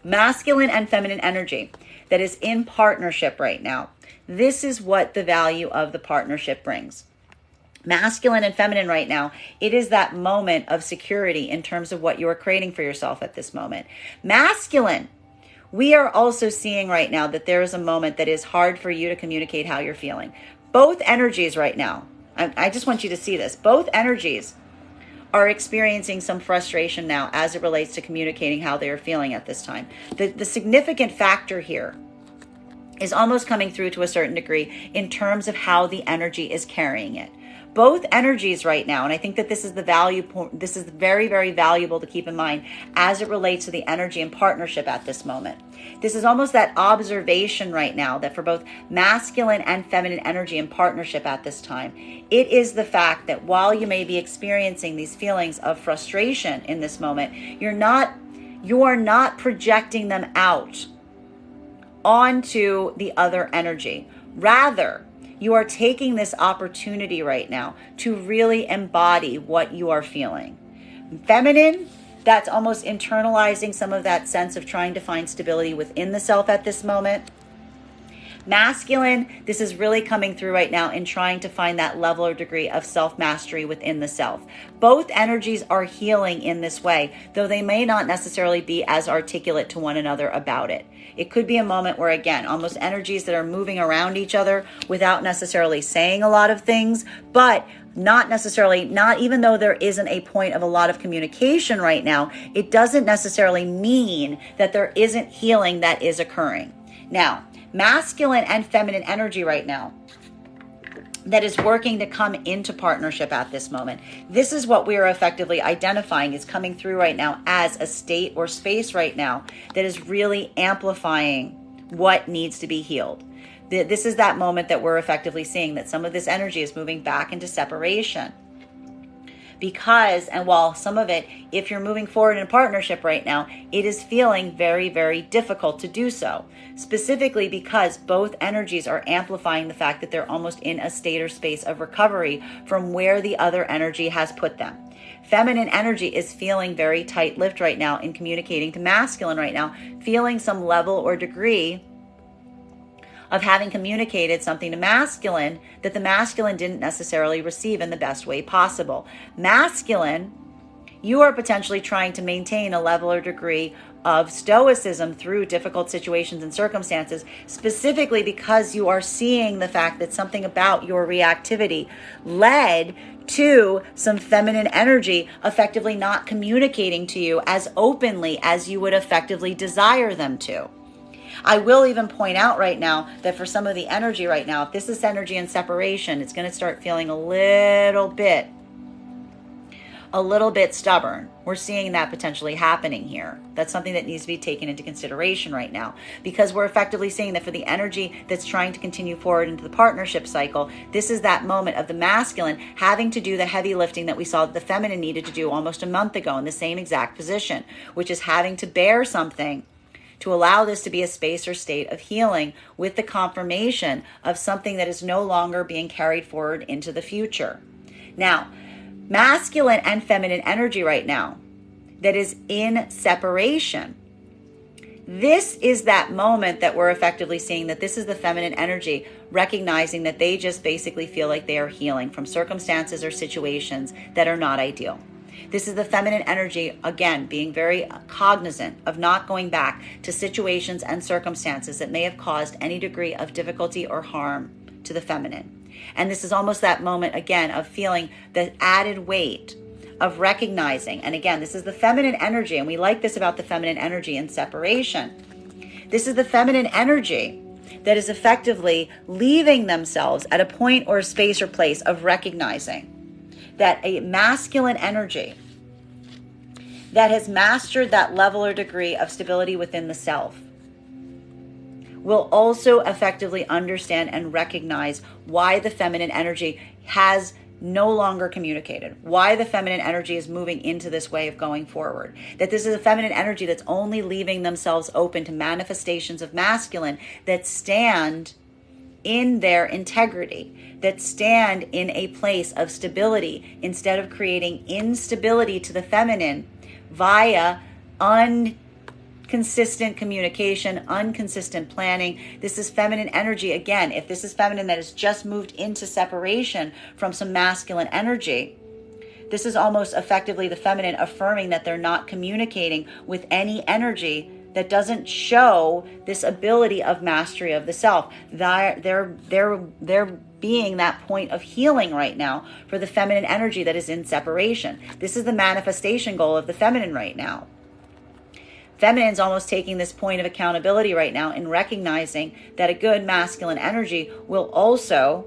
masculine and feminine energy that is in partnership right now. This is what the value of the partnership brings. Masculine and feminine right now, it is that moment of security in terms of what you are creating for yourself at this moment. Masculine, we are also seeing right now that there is a moment that is hard for you to communicate how you're feeling. Both energies right now, I just want you to see this. Both energies are experiencing some frustration now as it relates to communicating how they are feeling at this time. The significant factor here is almost coming through to a certain degree in terms of how the energy is carrying it. Both energies right now, and I think that this is the value point, this is very, very valuable to keep in mind as it relates to the energy and partnership at this moment. This is almost that observation right now that for both masculine and feminine energy and partnership at this time, it is the fact that while you may be experiencing these feelings of frustration in this moment, you are not projecting them out onto the other energy. Rather, you are taking this opportunity right now to really embody what you are feeling. Feminine, that's almost internalizing some of that sense of trying to find stability within the self at this moment. Masculine, this is really coming through right now in trying to find that level or degree of self-mastery within the self. Both energies are healing in this way, though they may not necessarily be as articulate to one another about it. It could be a moment where, again, almost energies that are moving around each other without necessarily saying a lot of things, but not even though there isn't a point of a lot of communication right now, it doesn't necessarily mean that there isn't healing that is occurring. Now, masculine and feminine energy right now that is working to come into partnership at this moment. This is what we are effectively identifying is coming through right now as a state or space right now that is really amplifying what needs to be healed. This is that moment that we're effectively seeing that some of this energy is moving back into separation. Because, and while some of it, if you're moving forward in a partnership right now, it is feeling very, very difficult to do so. Specifically because both energies are amplifying the fact that they're almost in a state or space of recovery from where the other energy has put them. Feminine energy is feeling very tight-lipped right now in communicating to masculine right now, feeling some level or degree of having communicated something to masculine that the masculine didn't necessarily receive in the best way possible. Masculine, you are potentially trying to maintain a level or degree of stoicism through difficult situations and circumstances, specifically because you are seeing the fact that something about your reactivity led to some feminine energy effectively not communicating to you as openly as you would effectively desire them to. I will even point out right now that for some of the energy right now, if this is energy in separation, it's going to start feeling a little bit stubborn. We're seeing that potentially happening here. That's something that needs to be taken into consideration right now, because we're effectively seeing that for the energy that's trying to continue forward into the partnership cycle, this is that moment of the masculine having to do the heavy lifting that we saw that the feminine needed to do almost a month ago in the same exact position, which is having to bear something to allow this to be a space or state of healing with the confirmation of something that is no longer being carried forward into the future. Now, masculine and feminine energy right now that is in separation. This is that moment that we're effectively seeing that this is the feminine energy recognizing that they just basically feel like they are healing from circumstances or situations that are not ideal. This is the feminine energy, again, being very cognizant of not going back to situations and circumstances that may have caused any degree of difficulty or harm to the feminine. And this is almost that moment, again, of feeling the added weight of recognizing. And again, this is the feminine energy, and we like this about the feminine energy in separation. This is the feminine energy that is effectively leaving themselves at a point or a space or place of recognizing that a masculine energy that has mastered that level or degree of stability within the self will also effectively understand and recognize why the feminine energy has no longer communicated, why the feminine energy is moving into this way of going forward, that this is a feminine energy that's only leaving themselves open to manifestations of masculine that stand in their integrity, that stand in a place of stability instead of creating instability to the feminine via inconsistent communication, inconsistent planning. This is feminine energy. Again, if this is feminine that has just moved into separation from some masculine energy, this is almost effectively the feminine affirming that they're not communicating with any energy that doesn't show this ability of mastery of the self. They're being that point of healing right now for the feminine energy that is in separation. This is the manifestation goal of the feminine right now. Feminine's almost taking this point of accountability right now and recognizing that a good masculine energy will also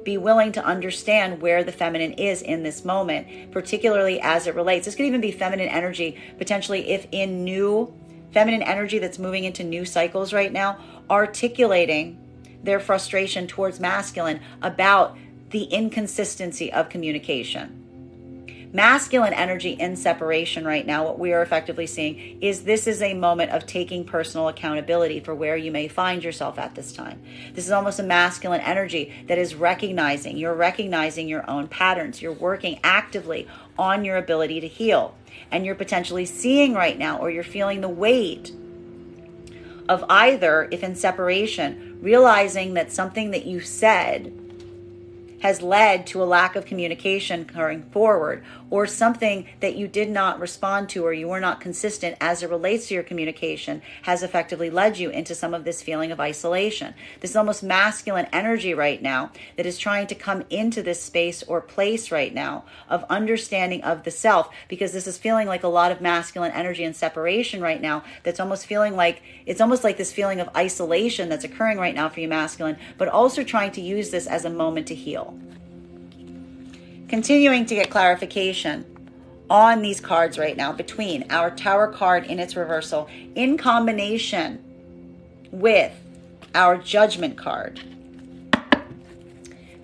be willing to understand where the feminine is in this moment, particularly as it relates. This could even be feminine energy, potentially if in new feminine energy that's moving into new cycles right now, articulating their frustration towards masculine about the inconsistency of communication. Masculine energy in separation right now, what we are effectively seeing is this is a moment of taking personal accountability for where you may find yourself at this time. This is almost a masculine energy that is recognizing your own patterns. You're working actively on your ability to heal. And you're potentially seeing right now, or you're feeling the weight of either, if in separation, realizing that something that you said has led to a lack of communication going forward, or something that you did not respond to or you were not consistent as it relates to your communication has effectively led you into some of this feeling of isolation. This is almost masculine energy right now that is trying to come into this space or place right now of understanding of the self, because this is feeling like a lot of masculine energy and separation right now that's almost feeling like, it's almost like this feeling of isolation that's occurring right now for you masculine, but also trying to use this as a moment to heal. Continuing to get clarification on these cards right now between our Tower card in its reversal in combination with our Judgment card.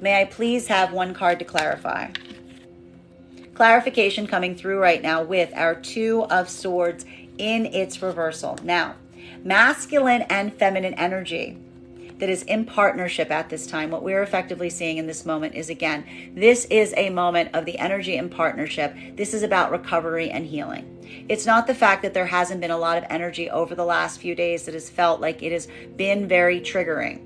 May I please have one card to clarify? Clarification coming through right now with our Two of Swords in its reversal. Now, masculine and feminine energy that is in partnership at this time, what we're effectively seeing in this moment is, again, this is a moment of the energy in partnership. This is about recovery and healing. It's not the fact that there hasn't been a lot of energy over the last few days that has felt like it has been very triggering.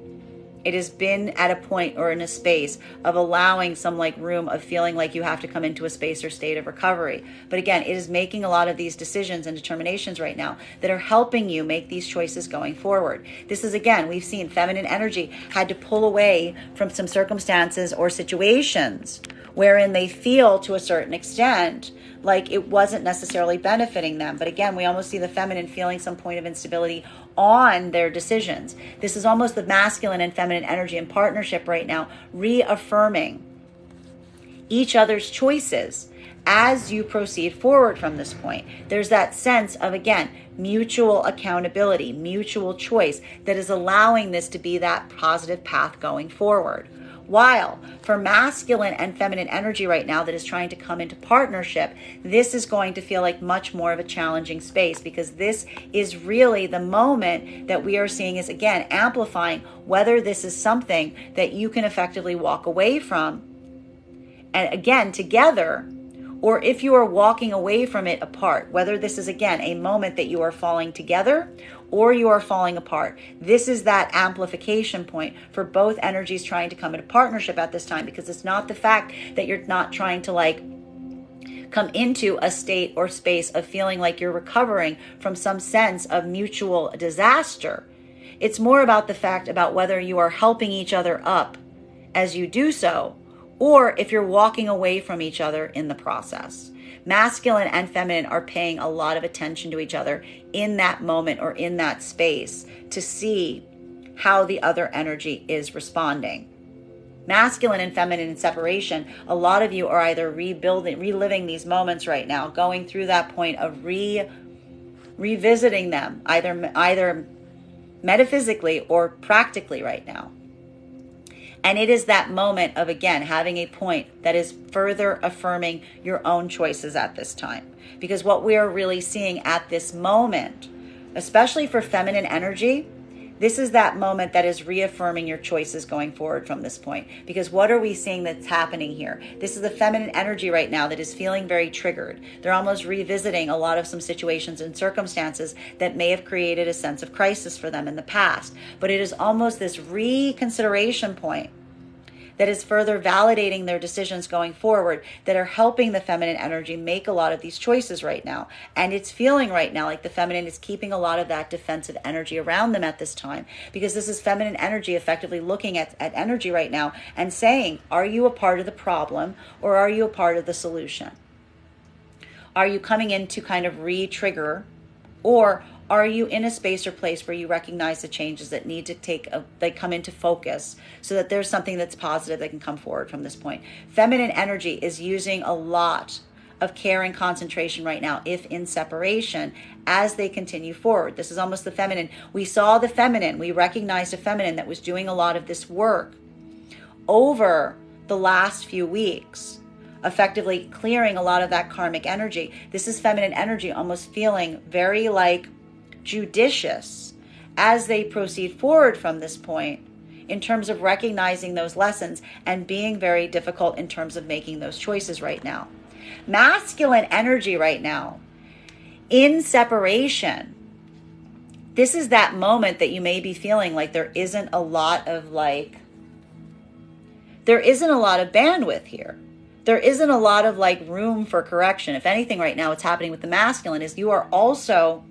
It has been at a point or in a space of allowing some room of feeling like you have to come into a space or state of recovery. But again, it is making a lot of these decisions and determinations right now that are helping you make these choices going forward. This is, again, we've seen feminine energy had to pull away from some circumstances or situations wherein they feel to a certain extent like it wasn't necessarily benefiting them. But again, we almost see the feminine feeling some point of instability on their decisions. This is almost the masculine and feminine energy in partnership right now, reaffirming each other's choices as you proceed forward from this point. There's that sense of, again, mutual accountability, mutual choice that is allowing this to be that positive path going forward. While for masculine and feminine energy right now that is trying to come into partnership, this is going to feel like much more of a challenging space, because this is really the moment that we are seeing is, again, amplifying whether this is something that you can effectively walk away from, and again, together, or if you are walking away from it apart, whether this is, again, a moment that you are falling together or you are falling apart. This is that amplification point for both energies trying to come into partnership at this time, because it's not the fact that you're not trying to come into a state or space of feeling like you're recovering from some sense of mutual disaster. It's more about the fact about whether you are helping each other up as you do so, or if you're walking away from each other in the process. Masculine and feminine are paying a lot of attention to each other in that moment or in that space to see how the other energy is responding. Masculine and feminine in separation, a lot of you are either reliving these moments right now, going through that point of revisiting them, either metaphysically or practically right now. And it is that moment of, again, having a point that is further affirming your own choices at this time. Because what we are really seeing at this moment, especially for feminine energy, this is that moment that is reaffirming your choices going forward from this point. Because what are we seeing that's happening here? This is the feminine energy right now that is feeling very triggered. They're almost revisiting a lot of some situations and circumstances that may have created a sense of crisis for them in the past. But it is almost this reconsideration point that is further validating their decisions going forward, that are helping the feminine energy make a lot of these choices right now. And it's feeling right now like the feminine is keeping a lot of that defensive energy around them at this time, because this is feminine energy effectively looking at energy right now and saying, are you a part of the problem or are you a part of the solution? Are you coming in to kind of re-trigger, or are you in a space or place where you recognize the changes that need to they come into focus so that there's something that's positive that can come forward from this point? Feminine energy is using a lot of care and concentration right now, if in separation, as they continue forward. This is almost the feminine. We saw the feminine, we recognized a feminine that was doing a lot of this work over the last few weeks, effectively clearing a lot of that karmic energy. This is feminine energy almost feeling very like judicious as they proceed forward from this point in terms of recognizing those lessons and being very difficult in terms of making those choices right now. Masculine energy right now in separation. This is that moment that you may be feeling like there isn't a lot of bandwidth here. There isn't a lot of room for correction. If anything right now, what's happening with the masculine is you are also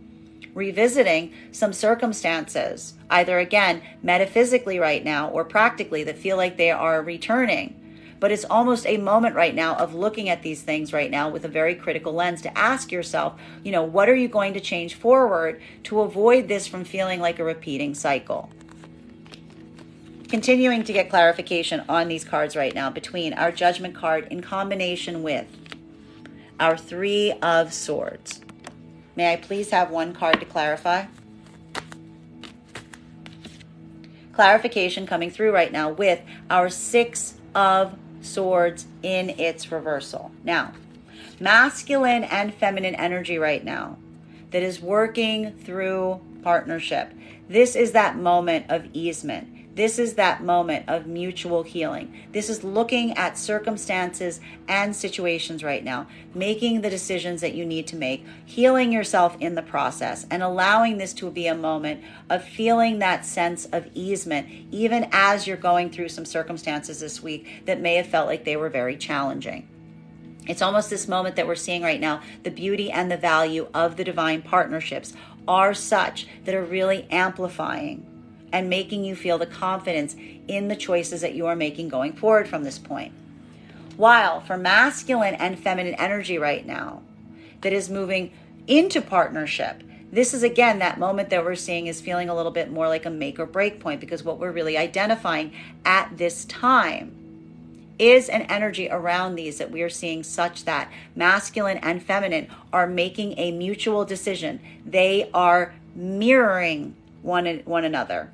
revisiting some circumstances, either again, metaphysically right now or practically, that feel like they are returning. But it's almost a moment right now of looking at these things right now with a very critical lens to ask yourself, what are you going to change forward to avoid this from feeling like a repeating cycle? Continuing to get clarification on these cards right now between our Judgment card in combination with our Three of Swords. May I please have one card to clarify? Clarification coming through right now with our Six of Swords in its reversal. Now, masculine and feminine energy right now that is working through partnership. This is that moment of easement. This is that moment of mutual healing. This is looking at circumstances and situations right now, making the decisions that you need to make, healing yourself in the process, and allowing this to be a moment of feeling that sense of easement, even as you're going through some circumstances this week that may have felt like they were very challenging. It's almost this moment that we're seeing right now. The beauty and the value of the divine partnerships are such that are really amplifying and making you feel the confidence in the choices that you are making going forward from this point. While for masculine and feminine energy right now that is moving into partnership, this is again that moment that we're seeing is feeling a little bit more like a make or break point, because what we're really identifying at this time is an energy around these that we are seeing such that masculine and feminine are making a mutual decision. They are mirroring one another.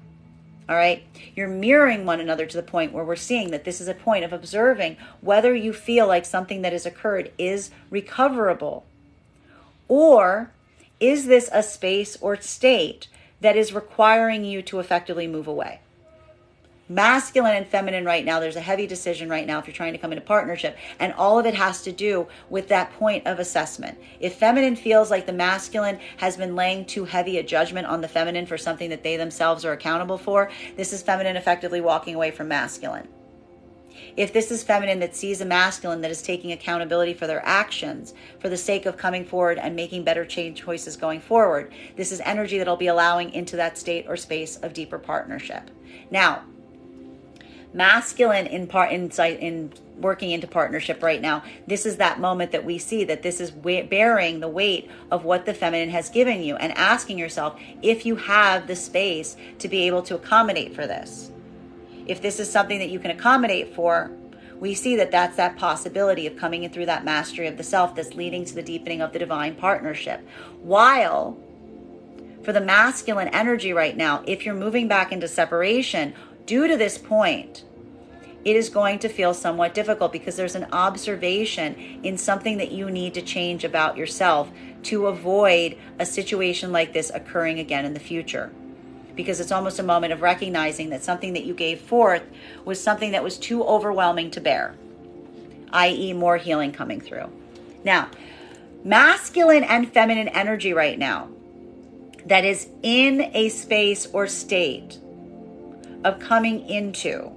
All right. You're mirroring one another to the point where we're seeing that this is a point of observing whether you feel like something that has occurred is recoverable, or is this a space or state that is requiring you to effectively move away. Masculine and feminine right now, there's a heavy decision right now if you're trying to come into partnership, and all of it has to do with that point of assessment. If feminine feels like the masculine has been laying too heavy a judgment on the feminine for something that they themselves are accountable for, this is feminine effectively walking away from masculine. If this is feminine that sees a masculine that is taking accountability for their actions for the sake of coming forward and making better change choices going forward, this is energy that'll be allowing into that state or space of deeper partnership. Now, masculine in working into partnership right now, this is that moment that we see that this is bearing the weight of what the feminine has given you, and asking yourself if you have the space to be able to accommodate for this. If this is something that you can accommodate for, we see that that's that possibility of coming in through that mastery of the self that's leading to the deepening of the divine partnership. While for the masculine energy right now, if you're moving back into separation, due to this point, it is going to feel somewhat difficult because there's an observation in something that you need to change about yourself to avoid a situation like this occurring again in the future. Because it's almost a moment of recognizing that something that you gave forth was something that was too overwhelming to bear, i.e. more healing coming through. Now, masculine and feminine energy right now that is in a space or state of coming into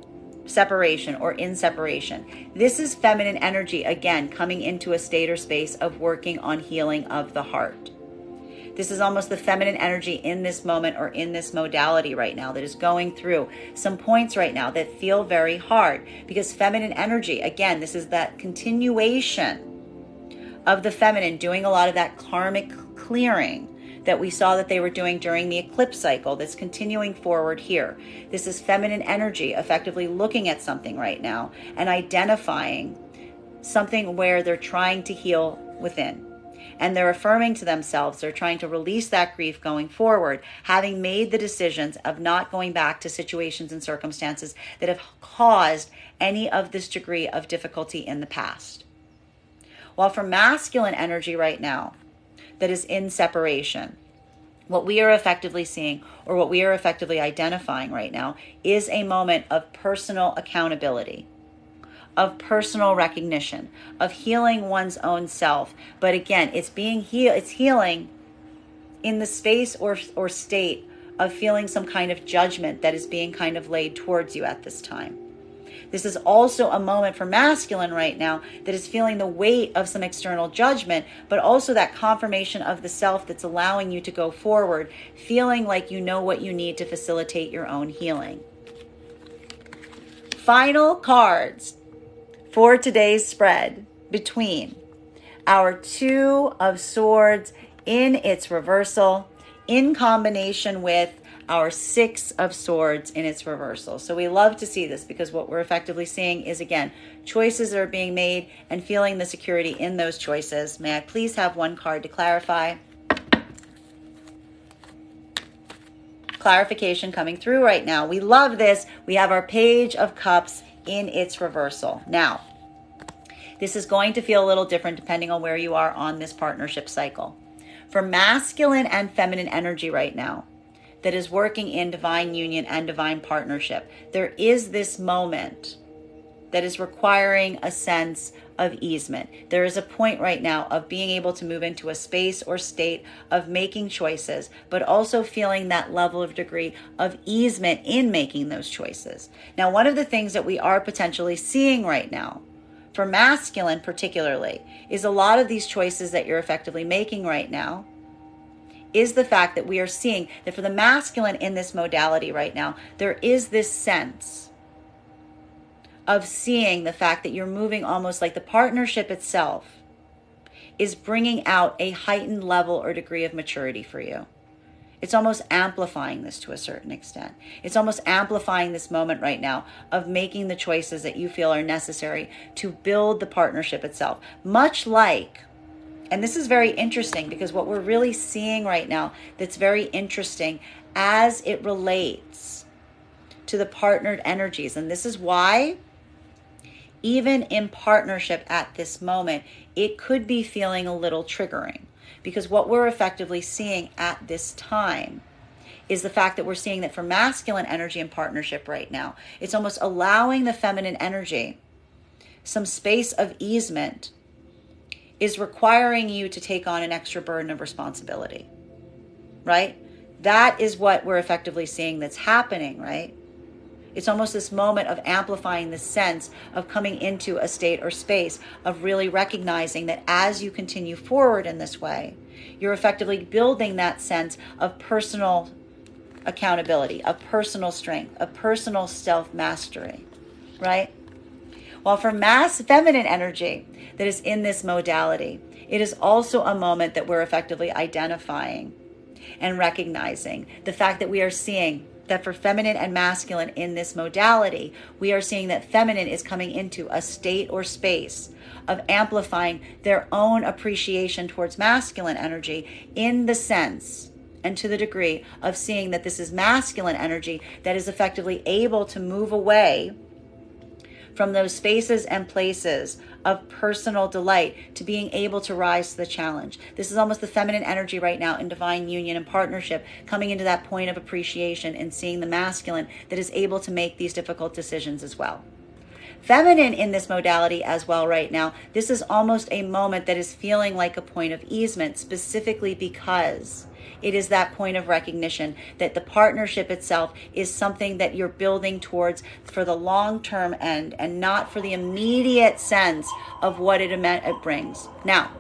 separation or in separation. This is feminine energy, again, coming into a state or space of working on healing of the heart. This is almost the feminine energy in this moment or in this modality right now that is going through some points right now that feel very hard, because feminine energy, again, this is that continuation of the feminine doing a lot of that karmic clearing that we saw that they were doing during the eclipse cycle that's continuing forward here. This is feminine energy effectively looking at something right now and identifying something where they're trying to heal within. And they're affirming to themselves, they're trying to release that grief going forward, having made the decisions of not going back to situations and circumstances that have caused any of this degree of difficulty in the past. While for masculine energy right now, that is in separation, what we are effectively seeing, or what we are effectively identifying right now, is a moment of personal accountability, of personal recognition, of healing one's own self. But again, it's healing in the space or state of feeling some kind of judgment that is being kind of laid towards you at this time. This is also a moment for masculine right now that is feeling the weight of some external judgment, but also that confirmation of the self that's allowing you to go forward, feeling like you know what you need to facilitate your own healing. Final cards for today's spread between our Two of Swords in its reversal in combination with our Six of Swords in its reversal. So we love to see this, because what we're effectively seeing is, again, choices that are being made and feeling the security in those choices. May I please have one card to clarify? Clarification coming through right now. We love this. We have our Page of Cups in its reversal. Now, this is going to feel a little different depending on where you are on this partnership cycle. For masculine and feminine energy right now, that is working in divine union and divine partnership, there is this moment that is requiring a sense of easement. There is a point right now of being able to move into a space or state of making choices, but also feeling that level of degree of easement in making those choices. Now, one of the things that we are potentially seeing right now, for masculine particularly, is a lot of these choices that you're effectively making right now is the fact that we are seeing that for the masculine in this modality right now, there is this sense of seeing the fact that you're moving almost like the partnership itself is bringing out a heightened level or degree of maturity for you. It's almost amplifying this to a certain extent. It's almost amplifying this moment right now of making the choices that you feel are necessary to build the partnership itself. Much like, and this is very interesting, because what we're really seeing right now that's very interesting as it relates to the partnered energies, and this is why even in partnership at this moment, it could be feeling a little triggering, because what we're effectively seeing at this time is the fact that we're seeing that for masculine energy in partnership right now, it's almost allowing the feminine energy some space of easement is requiring you to take on an extra burden of responsibility, right? That is what we're effectively seeing that's happening, right? It's almost this moment of amplifying the sense of coming into a state or space of really recognizing that as you continue forward in this way, you're effectively building that sense of personal accountability, of personal strength, of personal self-mastery, right? While for feminine energy that is in this modality, it is also a moment that we're effectively identifying and recognizing the fact that we are seeing that for feminine and masculine in this modality, we are seeing that feminine is coming into a state or space of amplifying their own appreciation towards masculine energy in the sense and to the degree of seeing that this is masculine energy that is effectively able to move away from those spaces and places of personal delight to being able to rise to the challenge. This is almost the feminine energy right now in divine union and partnership, coming into that point of appreciation and seeing the masculine that is able to make these difficult decisions as well. Feminine in this modality as well right now, this is almost a moment that is feeling like a point of easement, specifically because It is that point of recognition that the partnership itself is something that you're building towards for the long-term end and not for the immediate sense of what it brings. Now,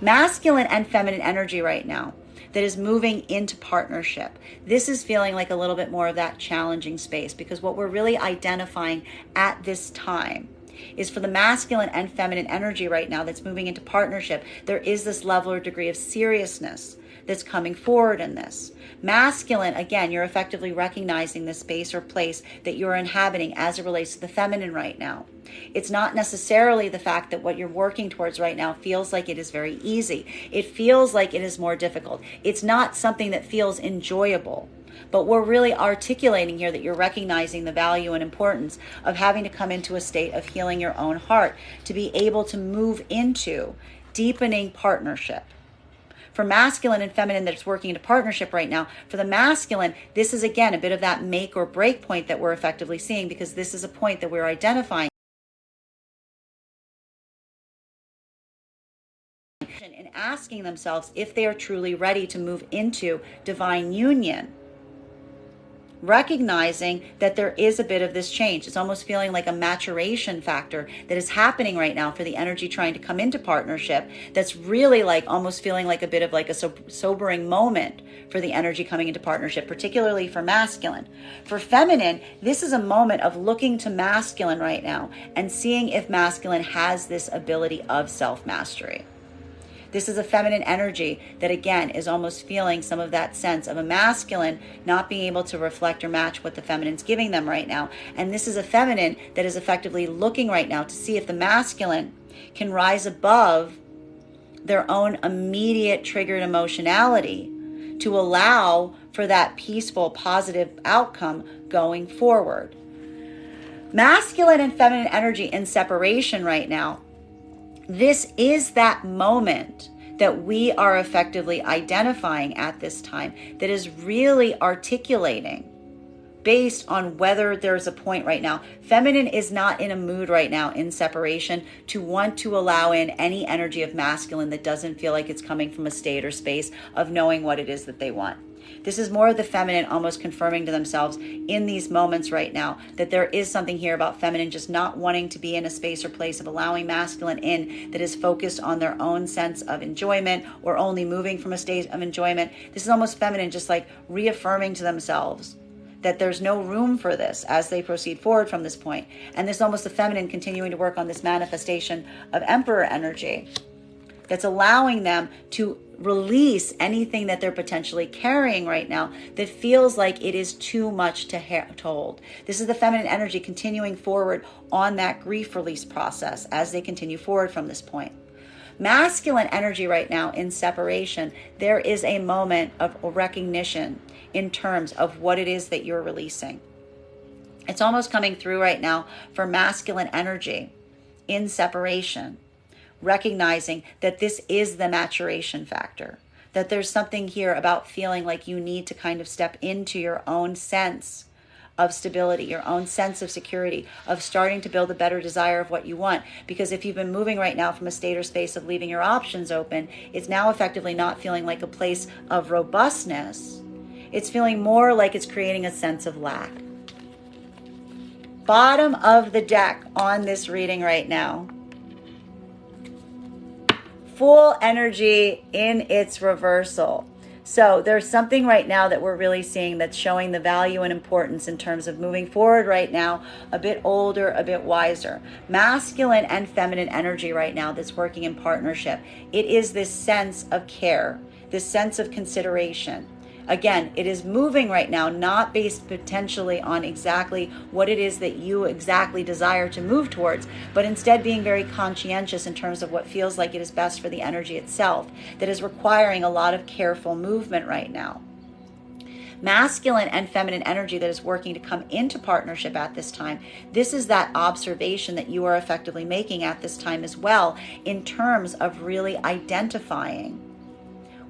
masculine and feminine energy right now that is moving into partnership. This is feeling like a little bit more of that challenging space, because what we're really identifying at this time is for the masculine and feminine energy right now that's moving into partnership, there is this level or degree of seriousness that's coming forward in this. Masculine, again, you're effectively recognizing the space or place that you're inhabiting as it relates to the feminine right now. It's not necessarily the fact that what you're working towards right now feels like it is very easy. It feels like it is more difficult. It's not something that feels enjoyable. But we're really articulating here that you're recognizing the value and importance of having to come into a state of healing your own heart to be able to move into deepening partnership. For masculine and feminine that's working into partnership right now, for the masculine, this is again a bit of that make or break point that we're effectively seeing, because this is a point that we're identifying and asking themselves if they are truly ready to move into divine union. Recognizing that there is a bit of this change. It's almost feeling like a maturation factor that is happening right now for the energy trying to come into partnership. That's really like almost feeling like a bit of like a sobering moment for the energy coming into partnership, particularly for masculine. For feminine, this is a moment of looking to masculine right now and seeing if masculine has this ability of self-mastery. This is a feminine energy that, again, is almost feeling some of that sense of a masculine not being able to reflect or match what the feminine's giving them right now. And this is a feminine that is effectively looking right now to see if the masculine can rise above their own immediate triggered emotionality to allow for that peaceful, positive outcome going forward. Masculine and feminine energy in separation right now. This is that moment that we are effectively identifying at this time that is really articulating based on whether there's a point right now. Feminine is not in a mood right now in separation to want to allow in any energy of masculine that doesn't feel like it's coming from a state or space of knowing what it is that they want. This is more of the feminine almost confirming to themselves in these moments right now that there is something here about feminine just not wanting to be in a space or place of allowing masculine in that is focused on their own sense of enjoyment or only moving from a state of enjoyment. This is almost feminine just like reaffirming to themselves that there's no room for this as they proceed forward from this point. And this is almost the feminine continuing to work on this manifestation of emperor energy that's allowing them to release anything that they're potentially carrying right now that feels like it is too much to hold. This is the feminine energy continuing forward on that grief release process as they continue forward from this point. Masculine energy right now in separation, there is a moment of recognition in terms of what it is that you're releasing. It's almost coming through right now for masculine energy in separation, recognizing that this is the maturation factor, that there's something here about feeling like you need to kind of step into your own sense of stability, your own sense of security, of starting to build a better desire of what you want. Because if you've been moving right now from a state or space of leaving your options open, it's now effectively not feeling like a place of robustness. It's feeling more like it's creating a sense of lack. Bottom of the deck on this reading right now. Full energy in its reversal. So there's something right now that we're really seeing that's showing the value and importance in terms of moving forward right now, a bit older, a bit wiser. Masculine and feminine energy right now that's working in partnership. It is this sense of care, this sense of consideration. Again, it is moving right now, not based potentially on exactly what it is that you exactly desire to move towards, but instead being very conscientious in terms of what feels like it is best for the energy itself, that is requiring a lot of careful movement right now. Masculine and feminine energy that is working to come into partnership at this time. This is that observation that you are effectively making at this time as well, in terms of really identifying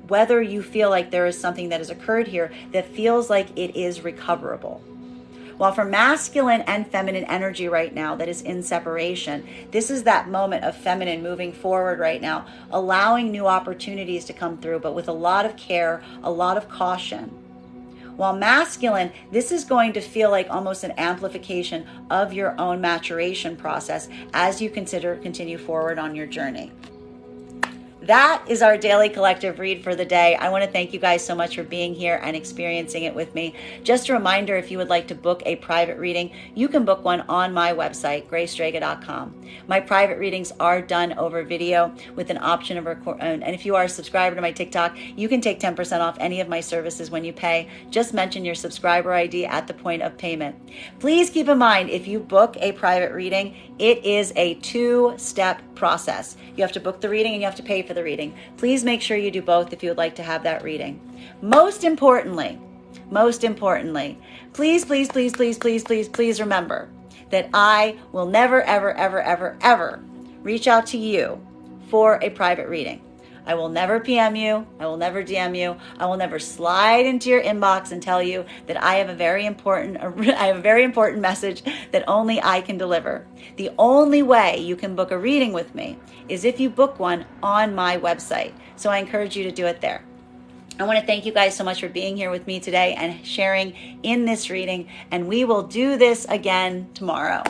whether you feel like there is something that has occurred here that feels like it is recoverable. While for masculine and feminine energy right now that is in separation, this is that moment of feminine moving forward right now, allowing new opportunities to come through, but with a lot of care, a lot of caution. While masculine, this is going to feel like almost an amplification of your own maturation process as you continue forward on your journey. That is our daily collective read for the day. I want to thank you guys so much for being here and experiencing it with me. Just a reminder, if you would like to book a private reading, you can book one on my website, graystrega.com. My private readings are done over video with an option of record. And if you are a subscriber to my TikTok, you can take 10% off any of my services when you pay. Just mention your subscriber ID at the point of payment. Please keep in mind, if you book a private reading, it is a 2-step process. You have to book the reading and you have to pay for the reading. Please make sure you do both if you would like to have that reading. Most importantly, please remember that I will never, ever reach out to you for a private reading. I will never PM you. I will never DM you. I will never slide into your inbox and tell you that I have a very important message that only I can deliver. The only way you can book a reading with me is if you book one on my website. So I encourage you to do it there. I want to thank you guys so much for being here with me today and sharing in this reading. And we will do this again tomorrow.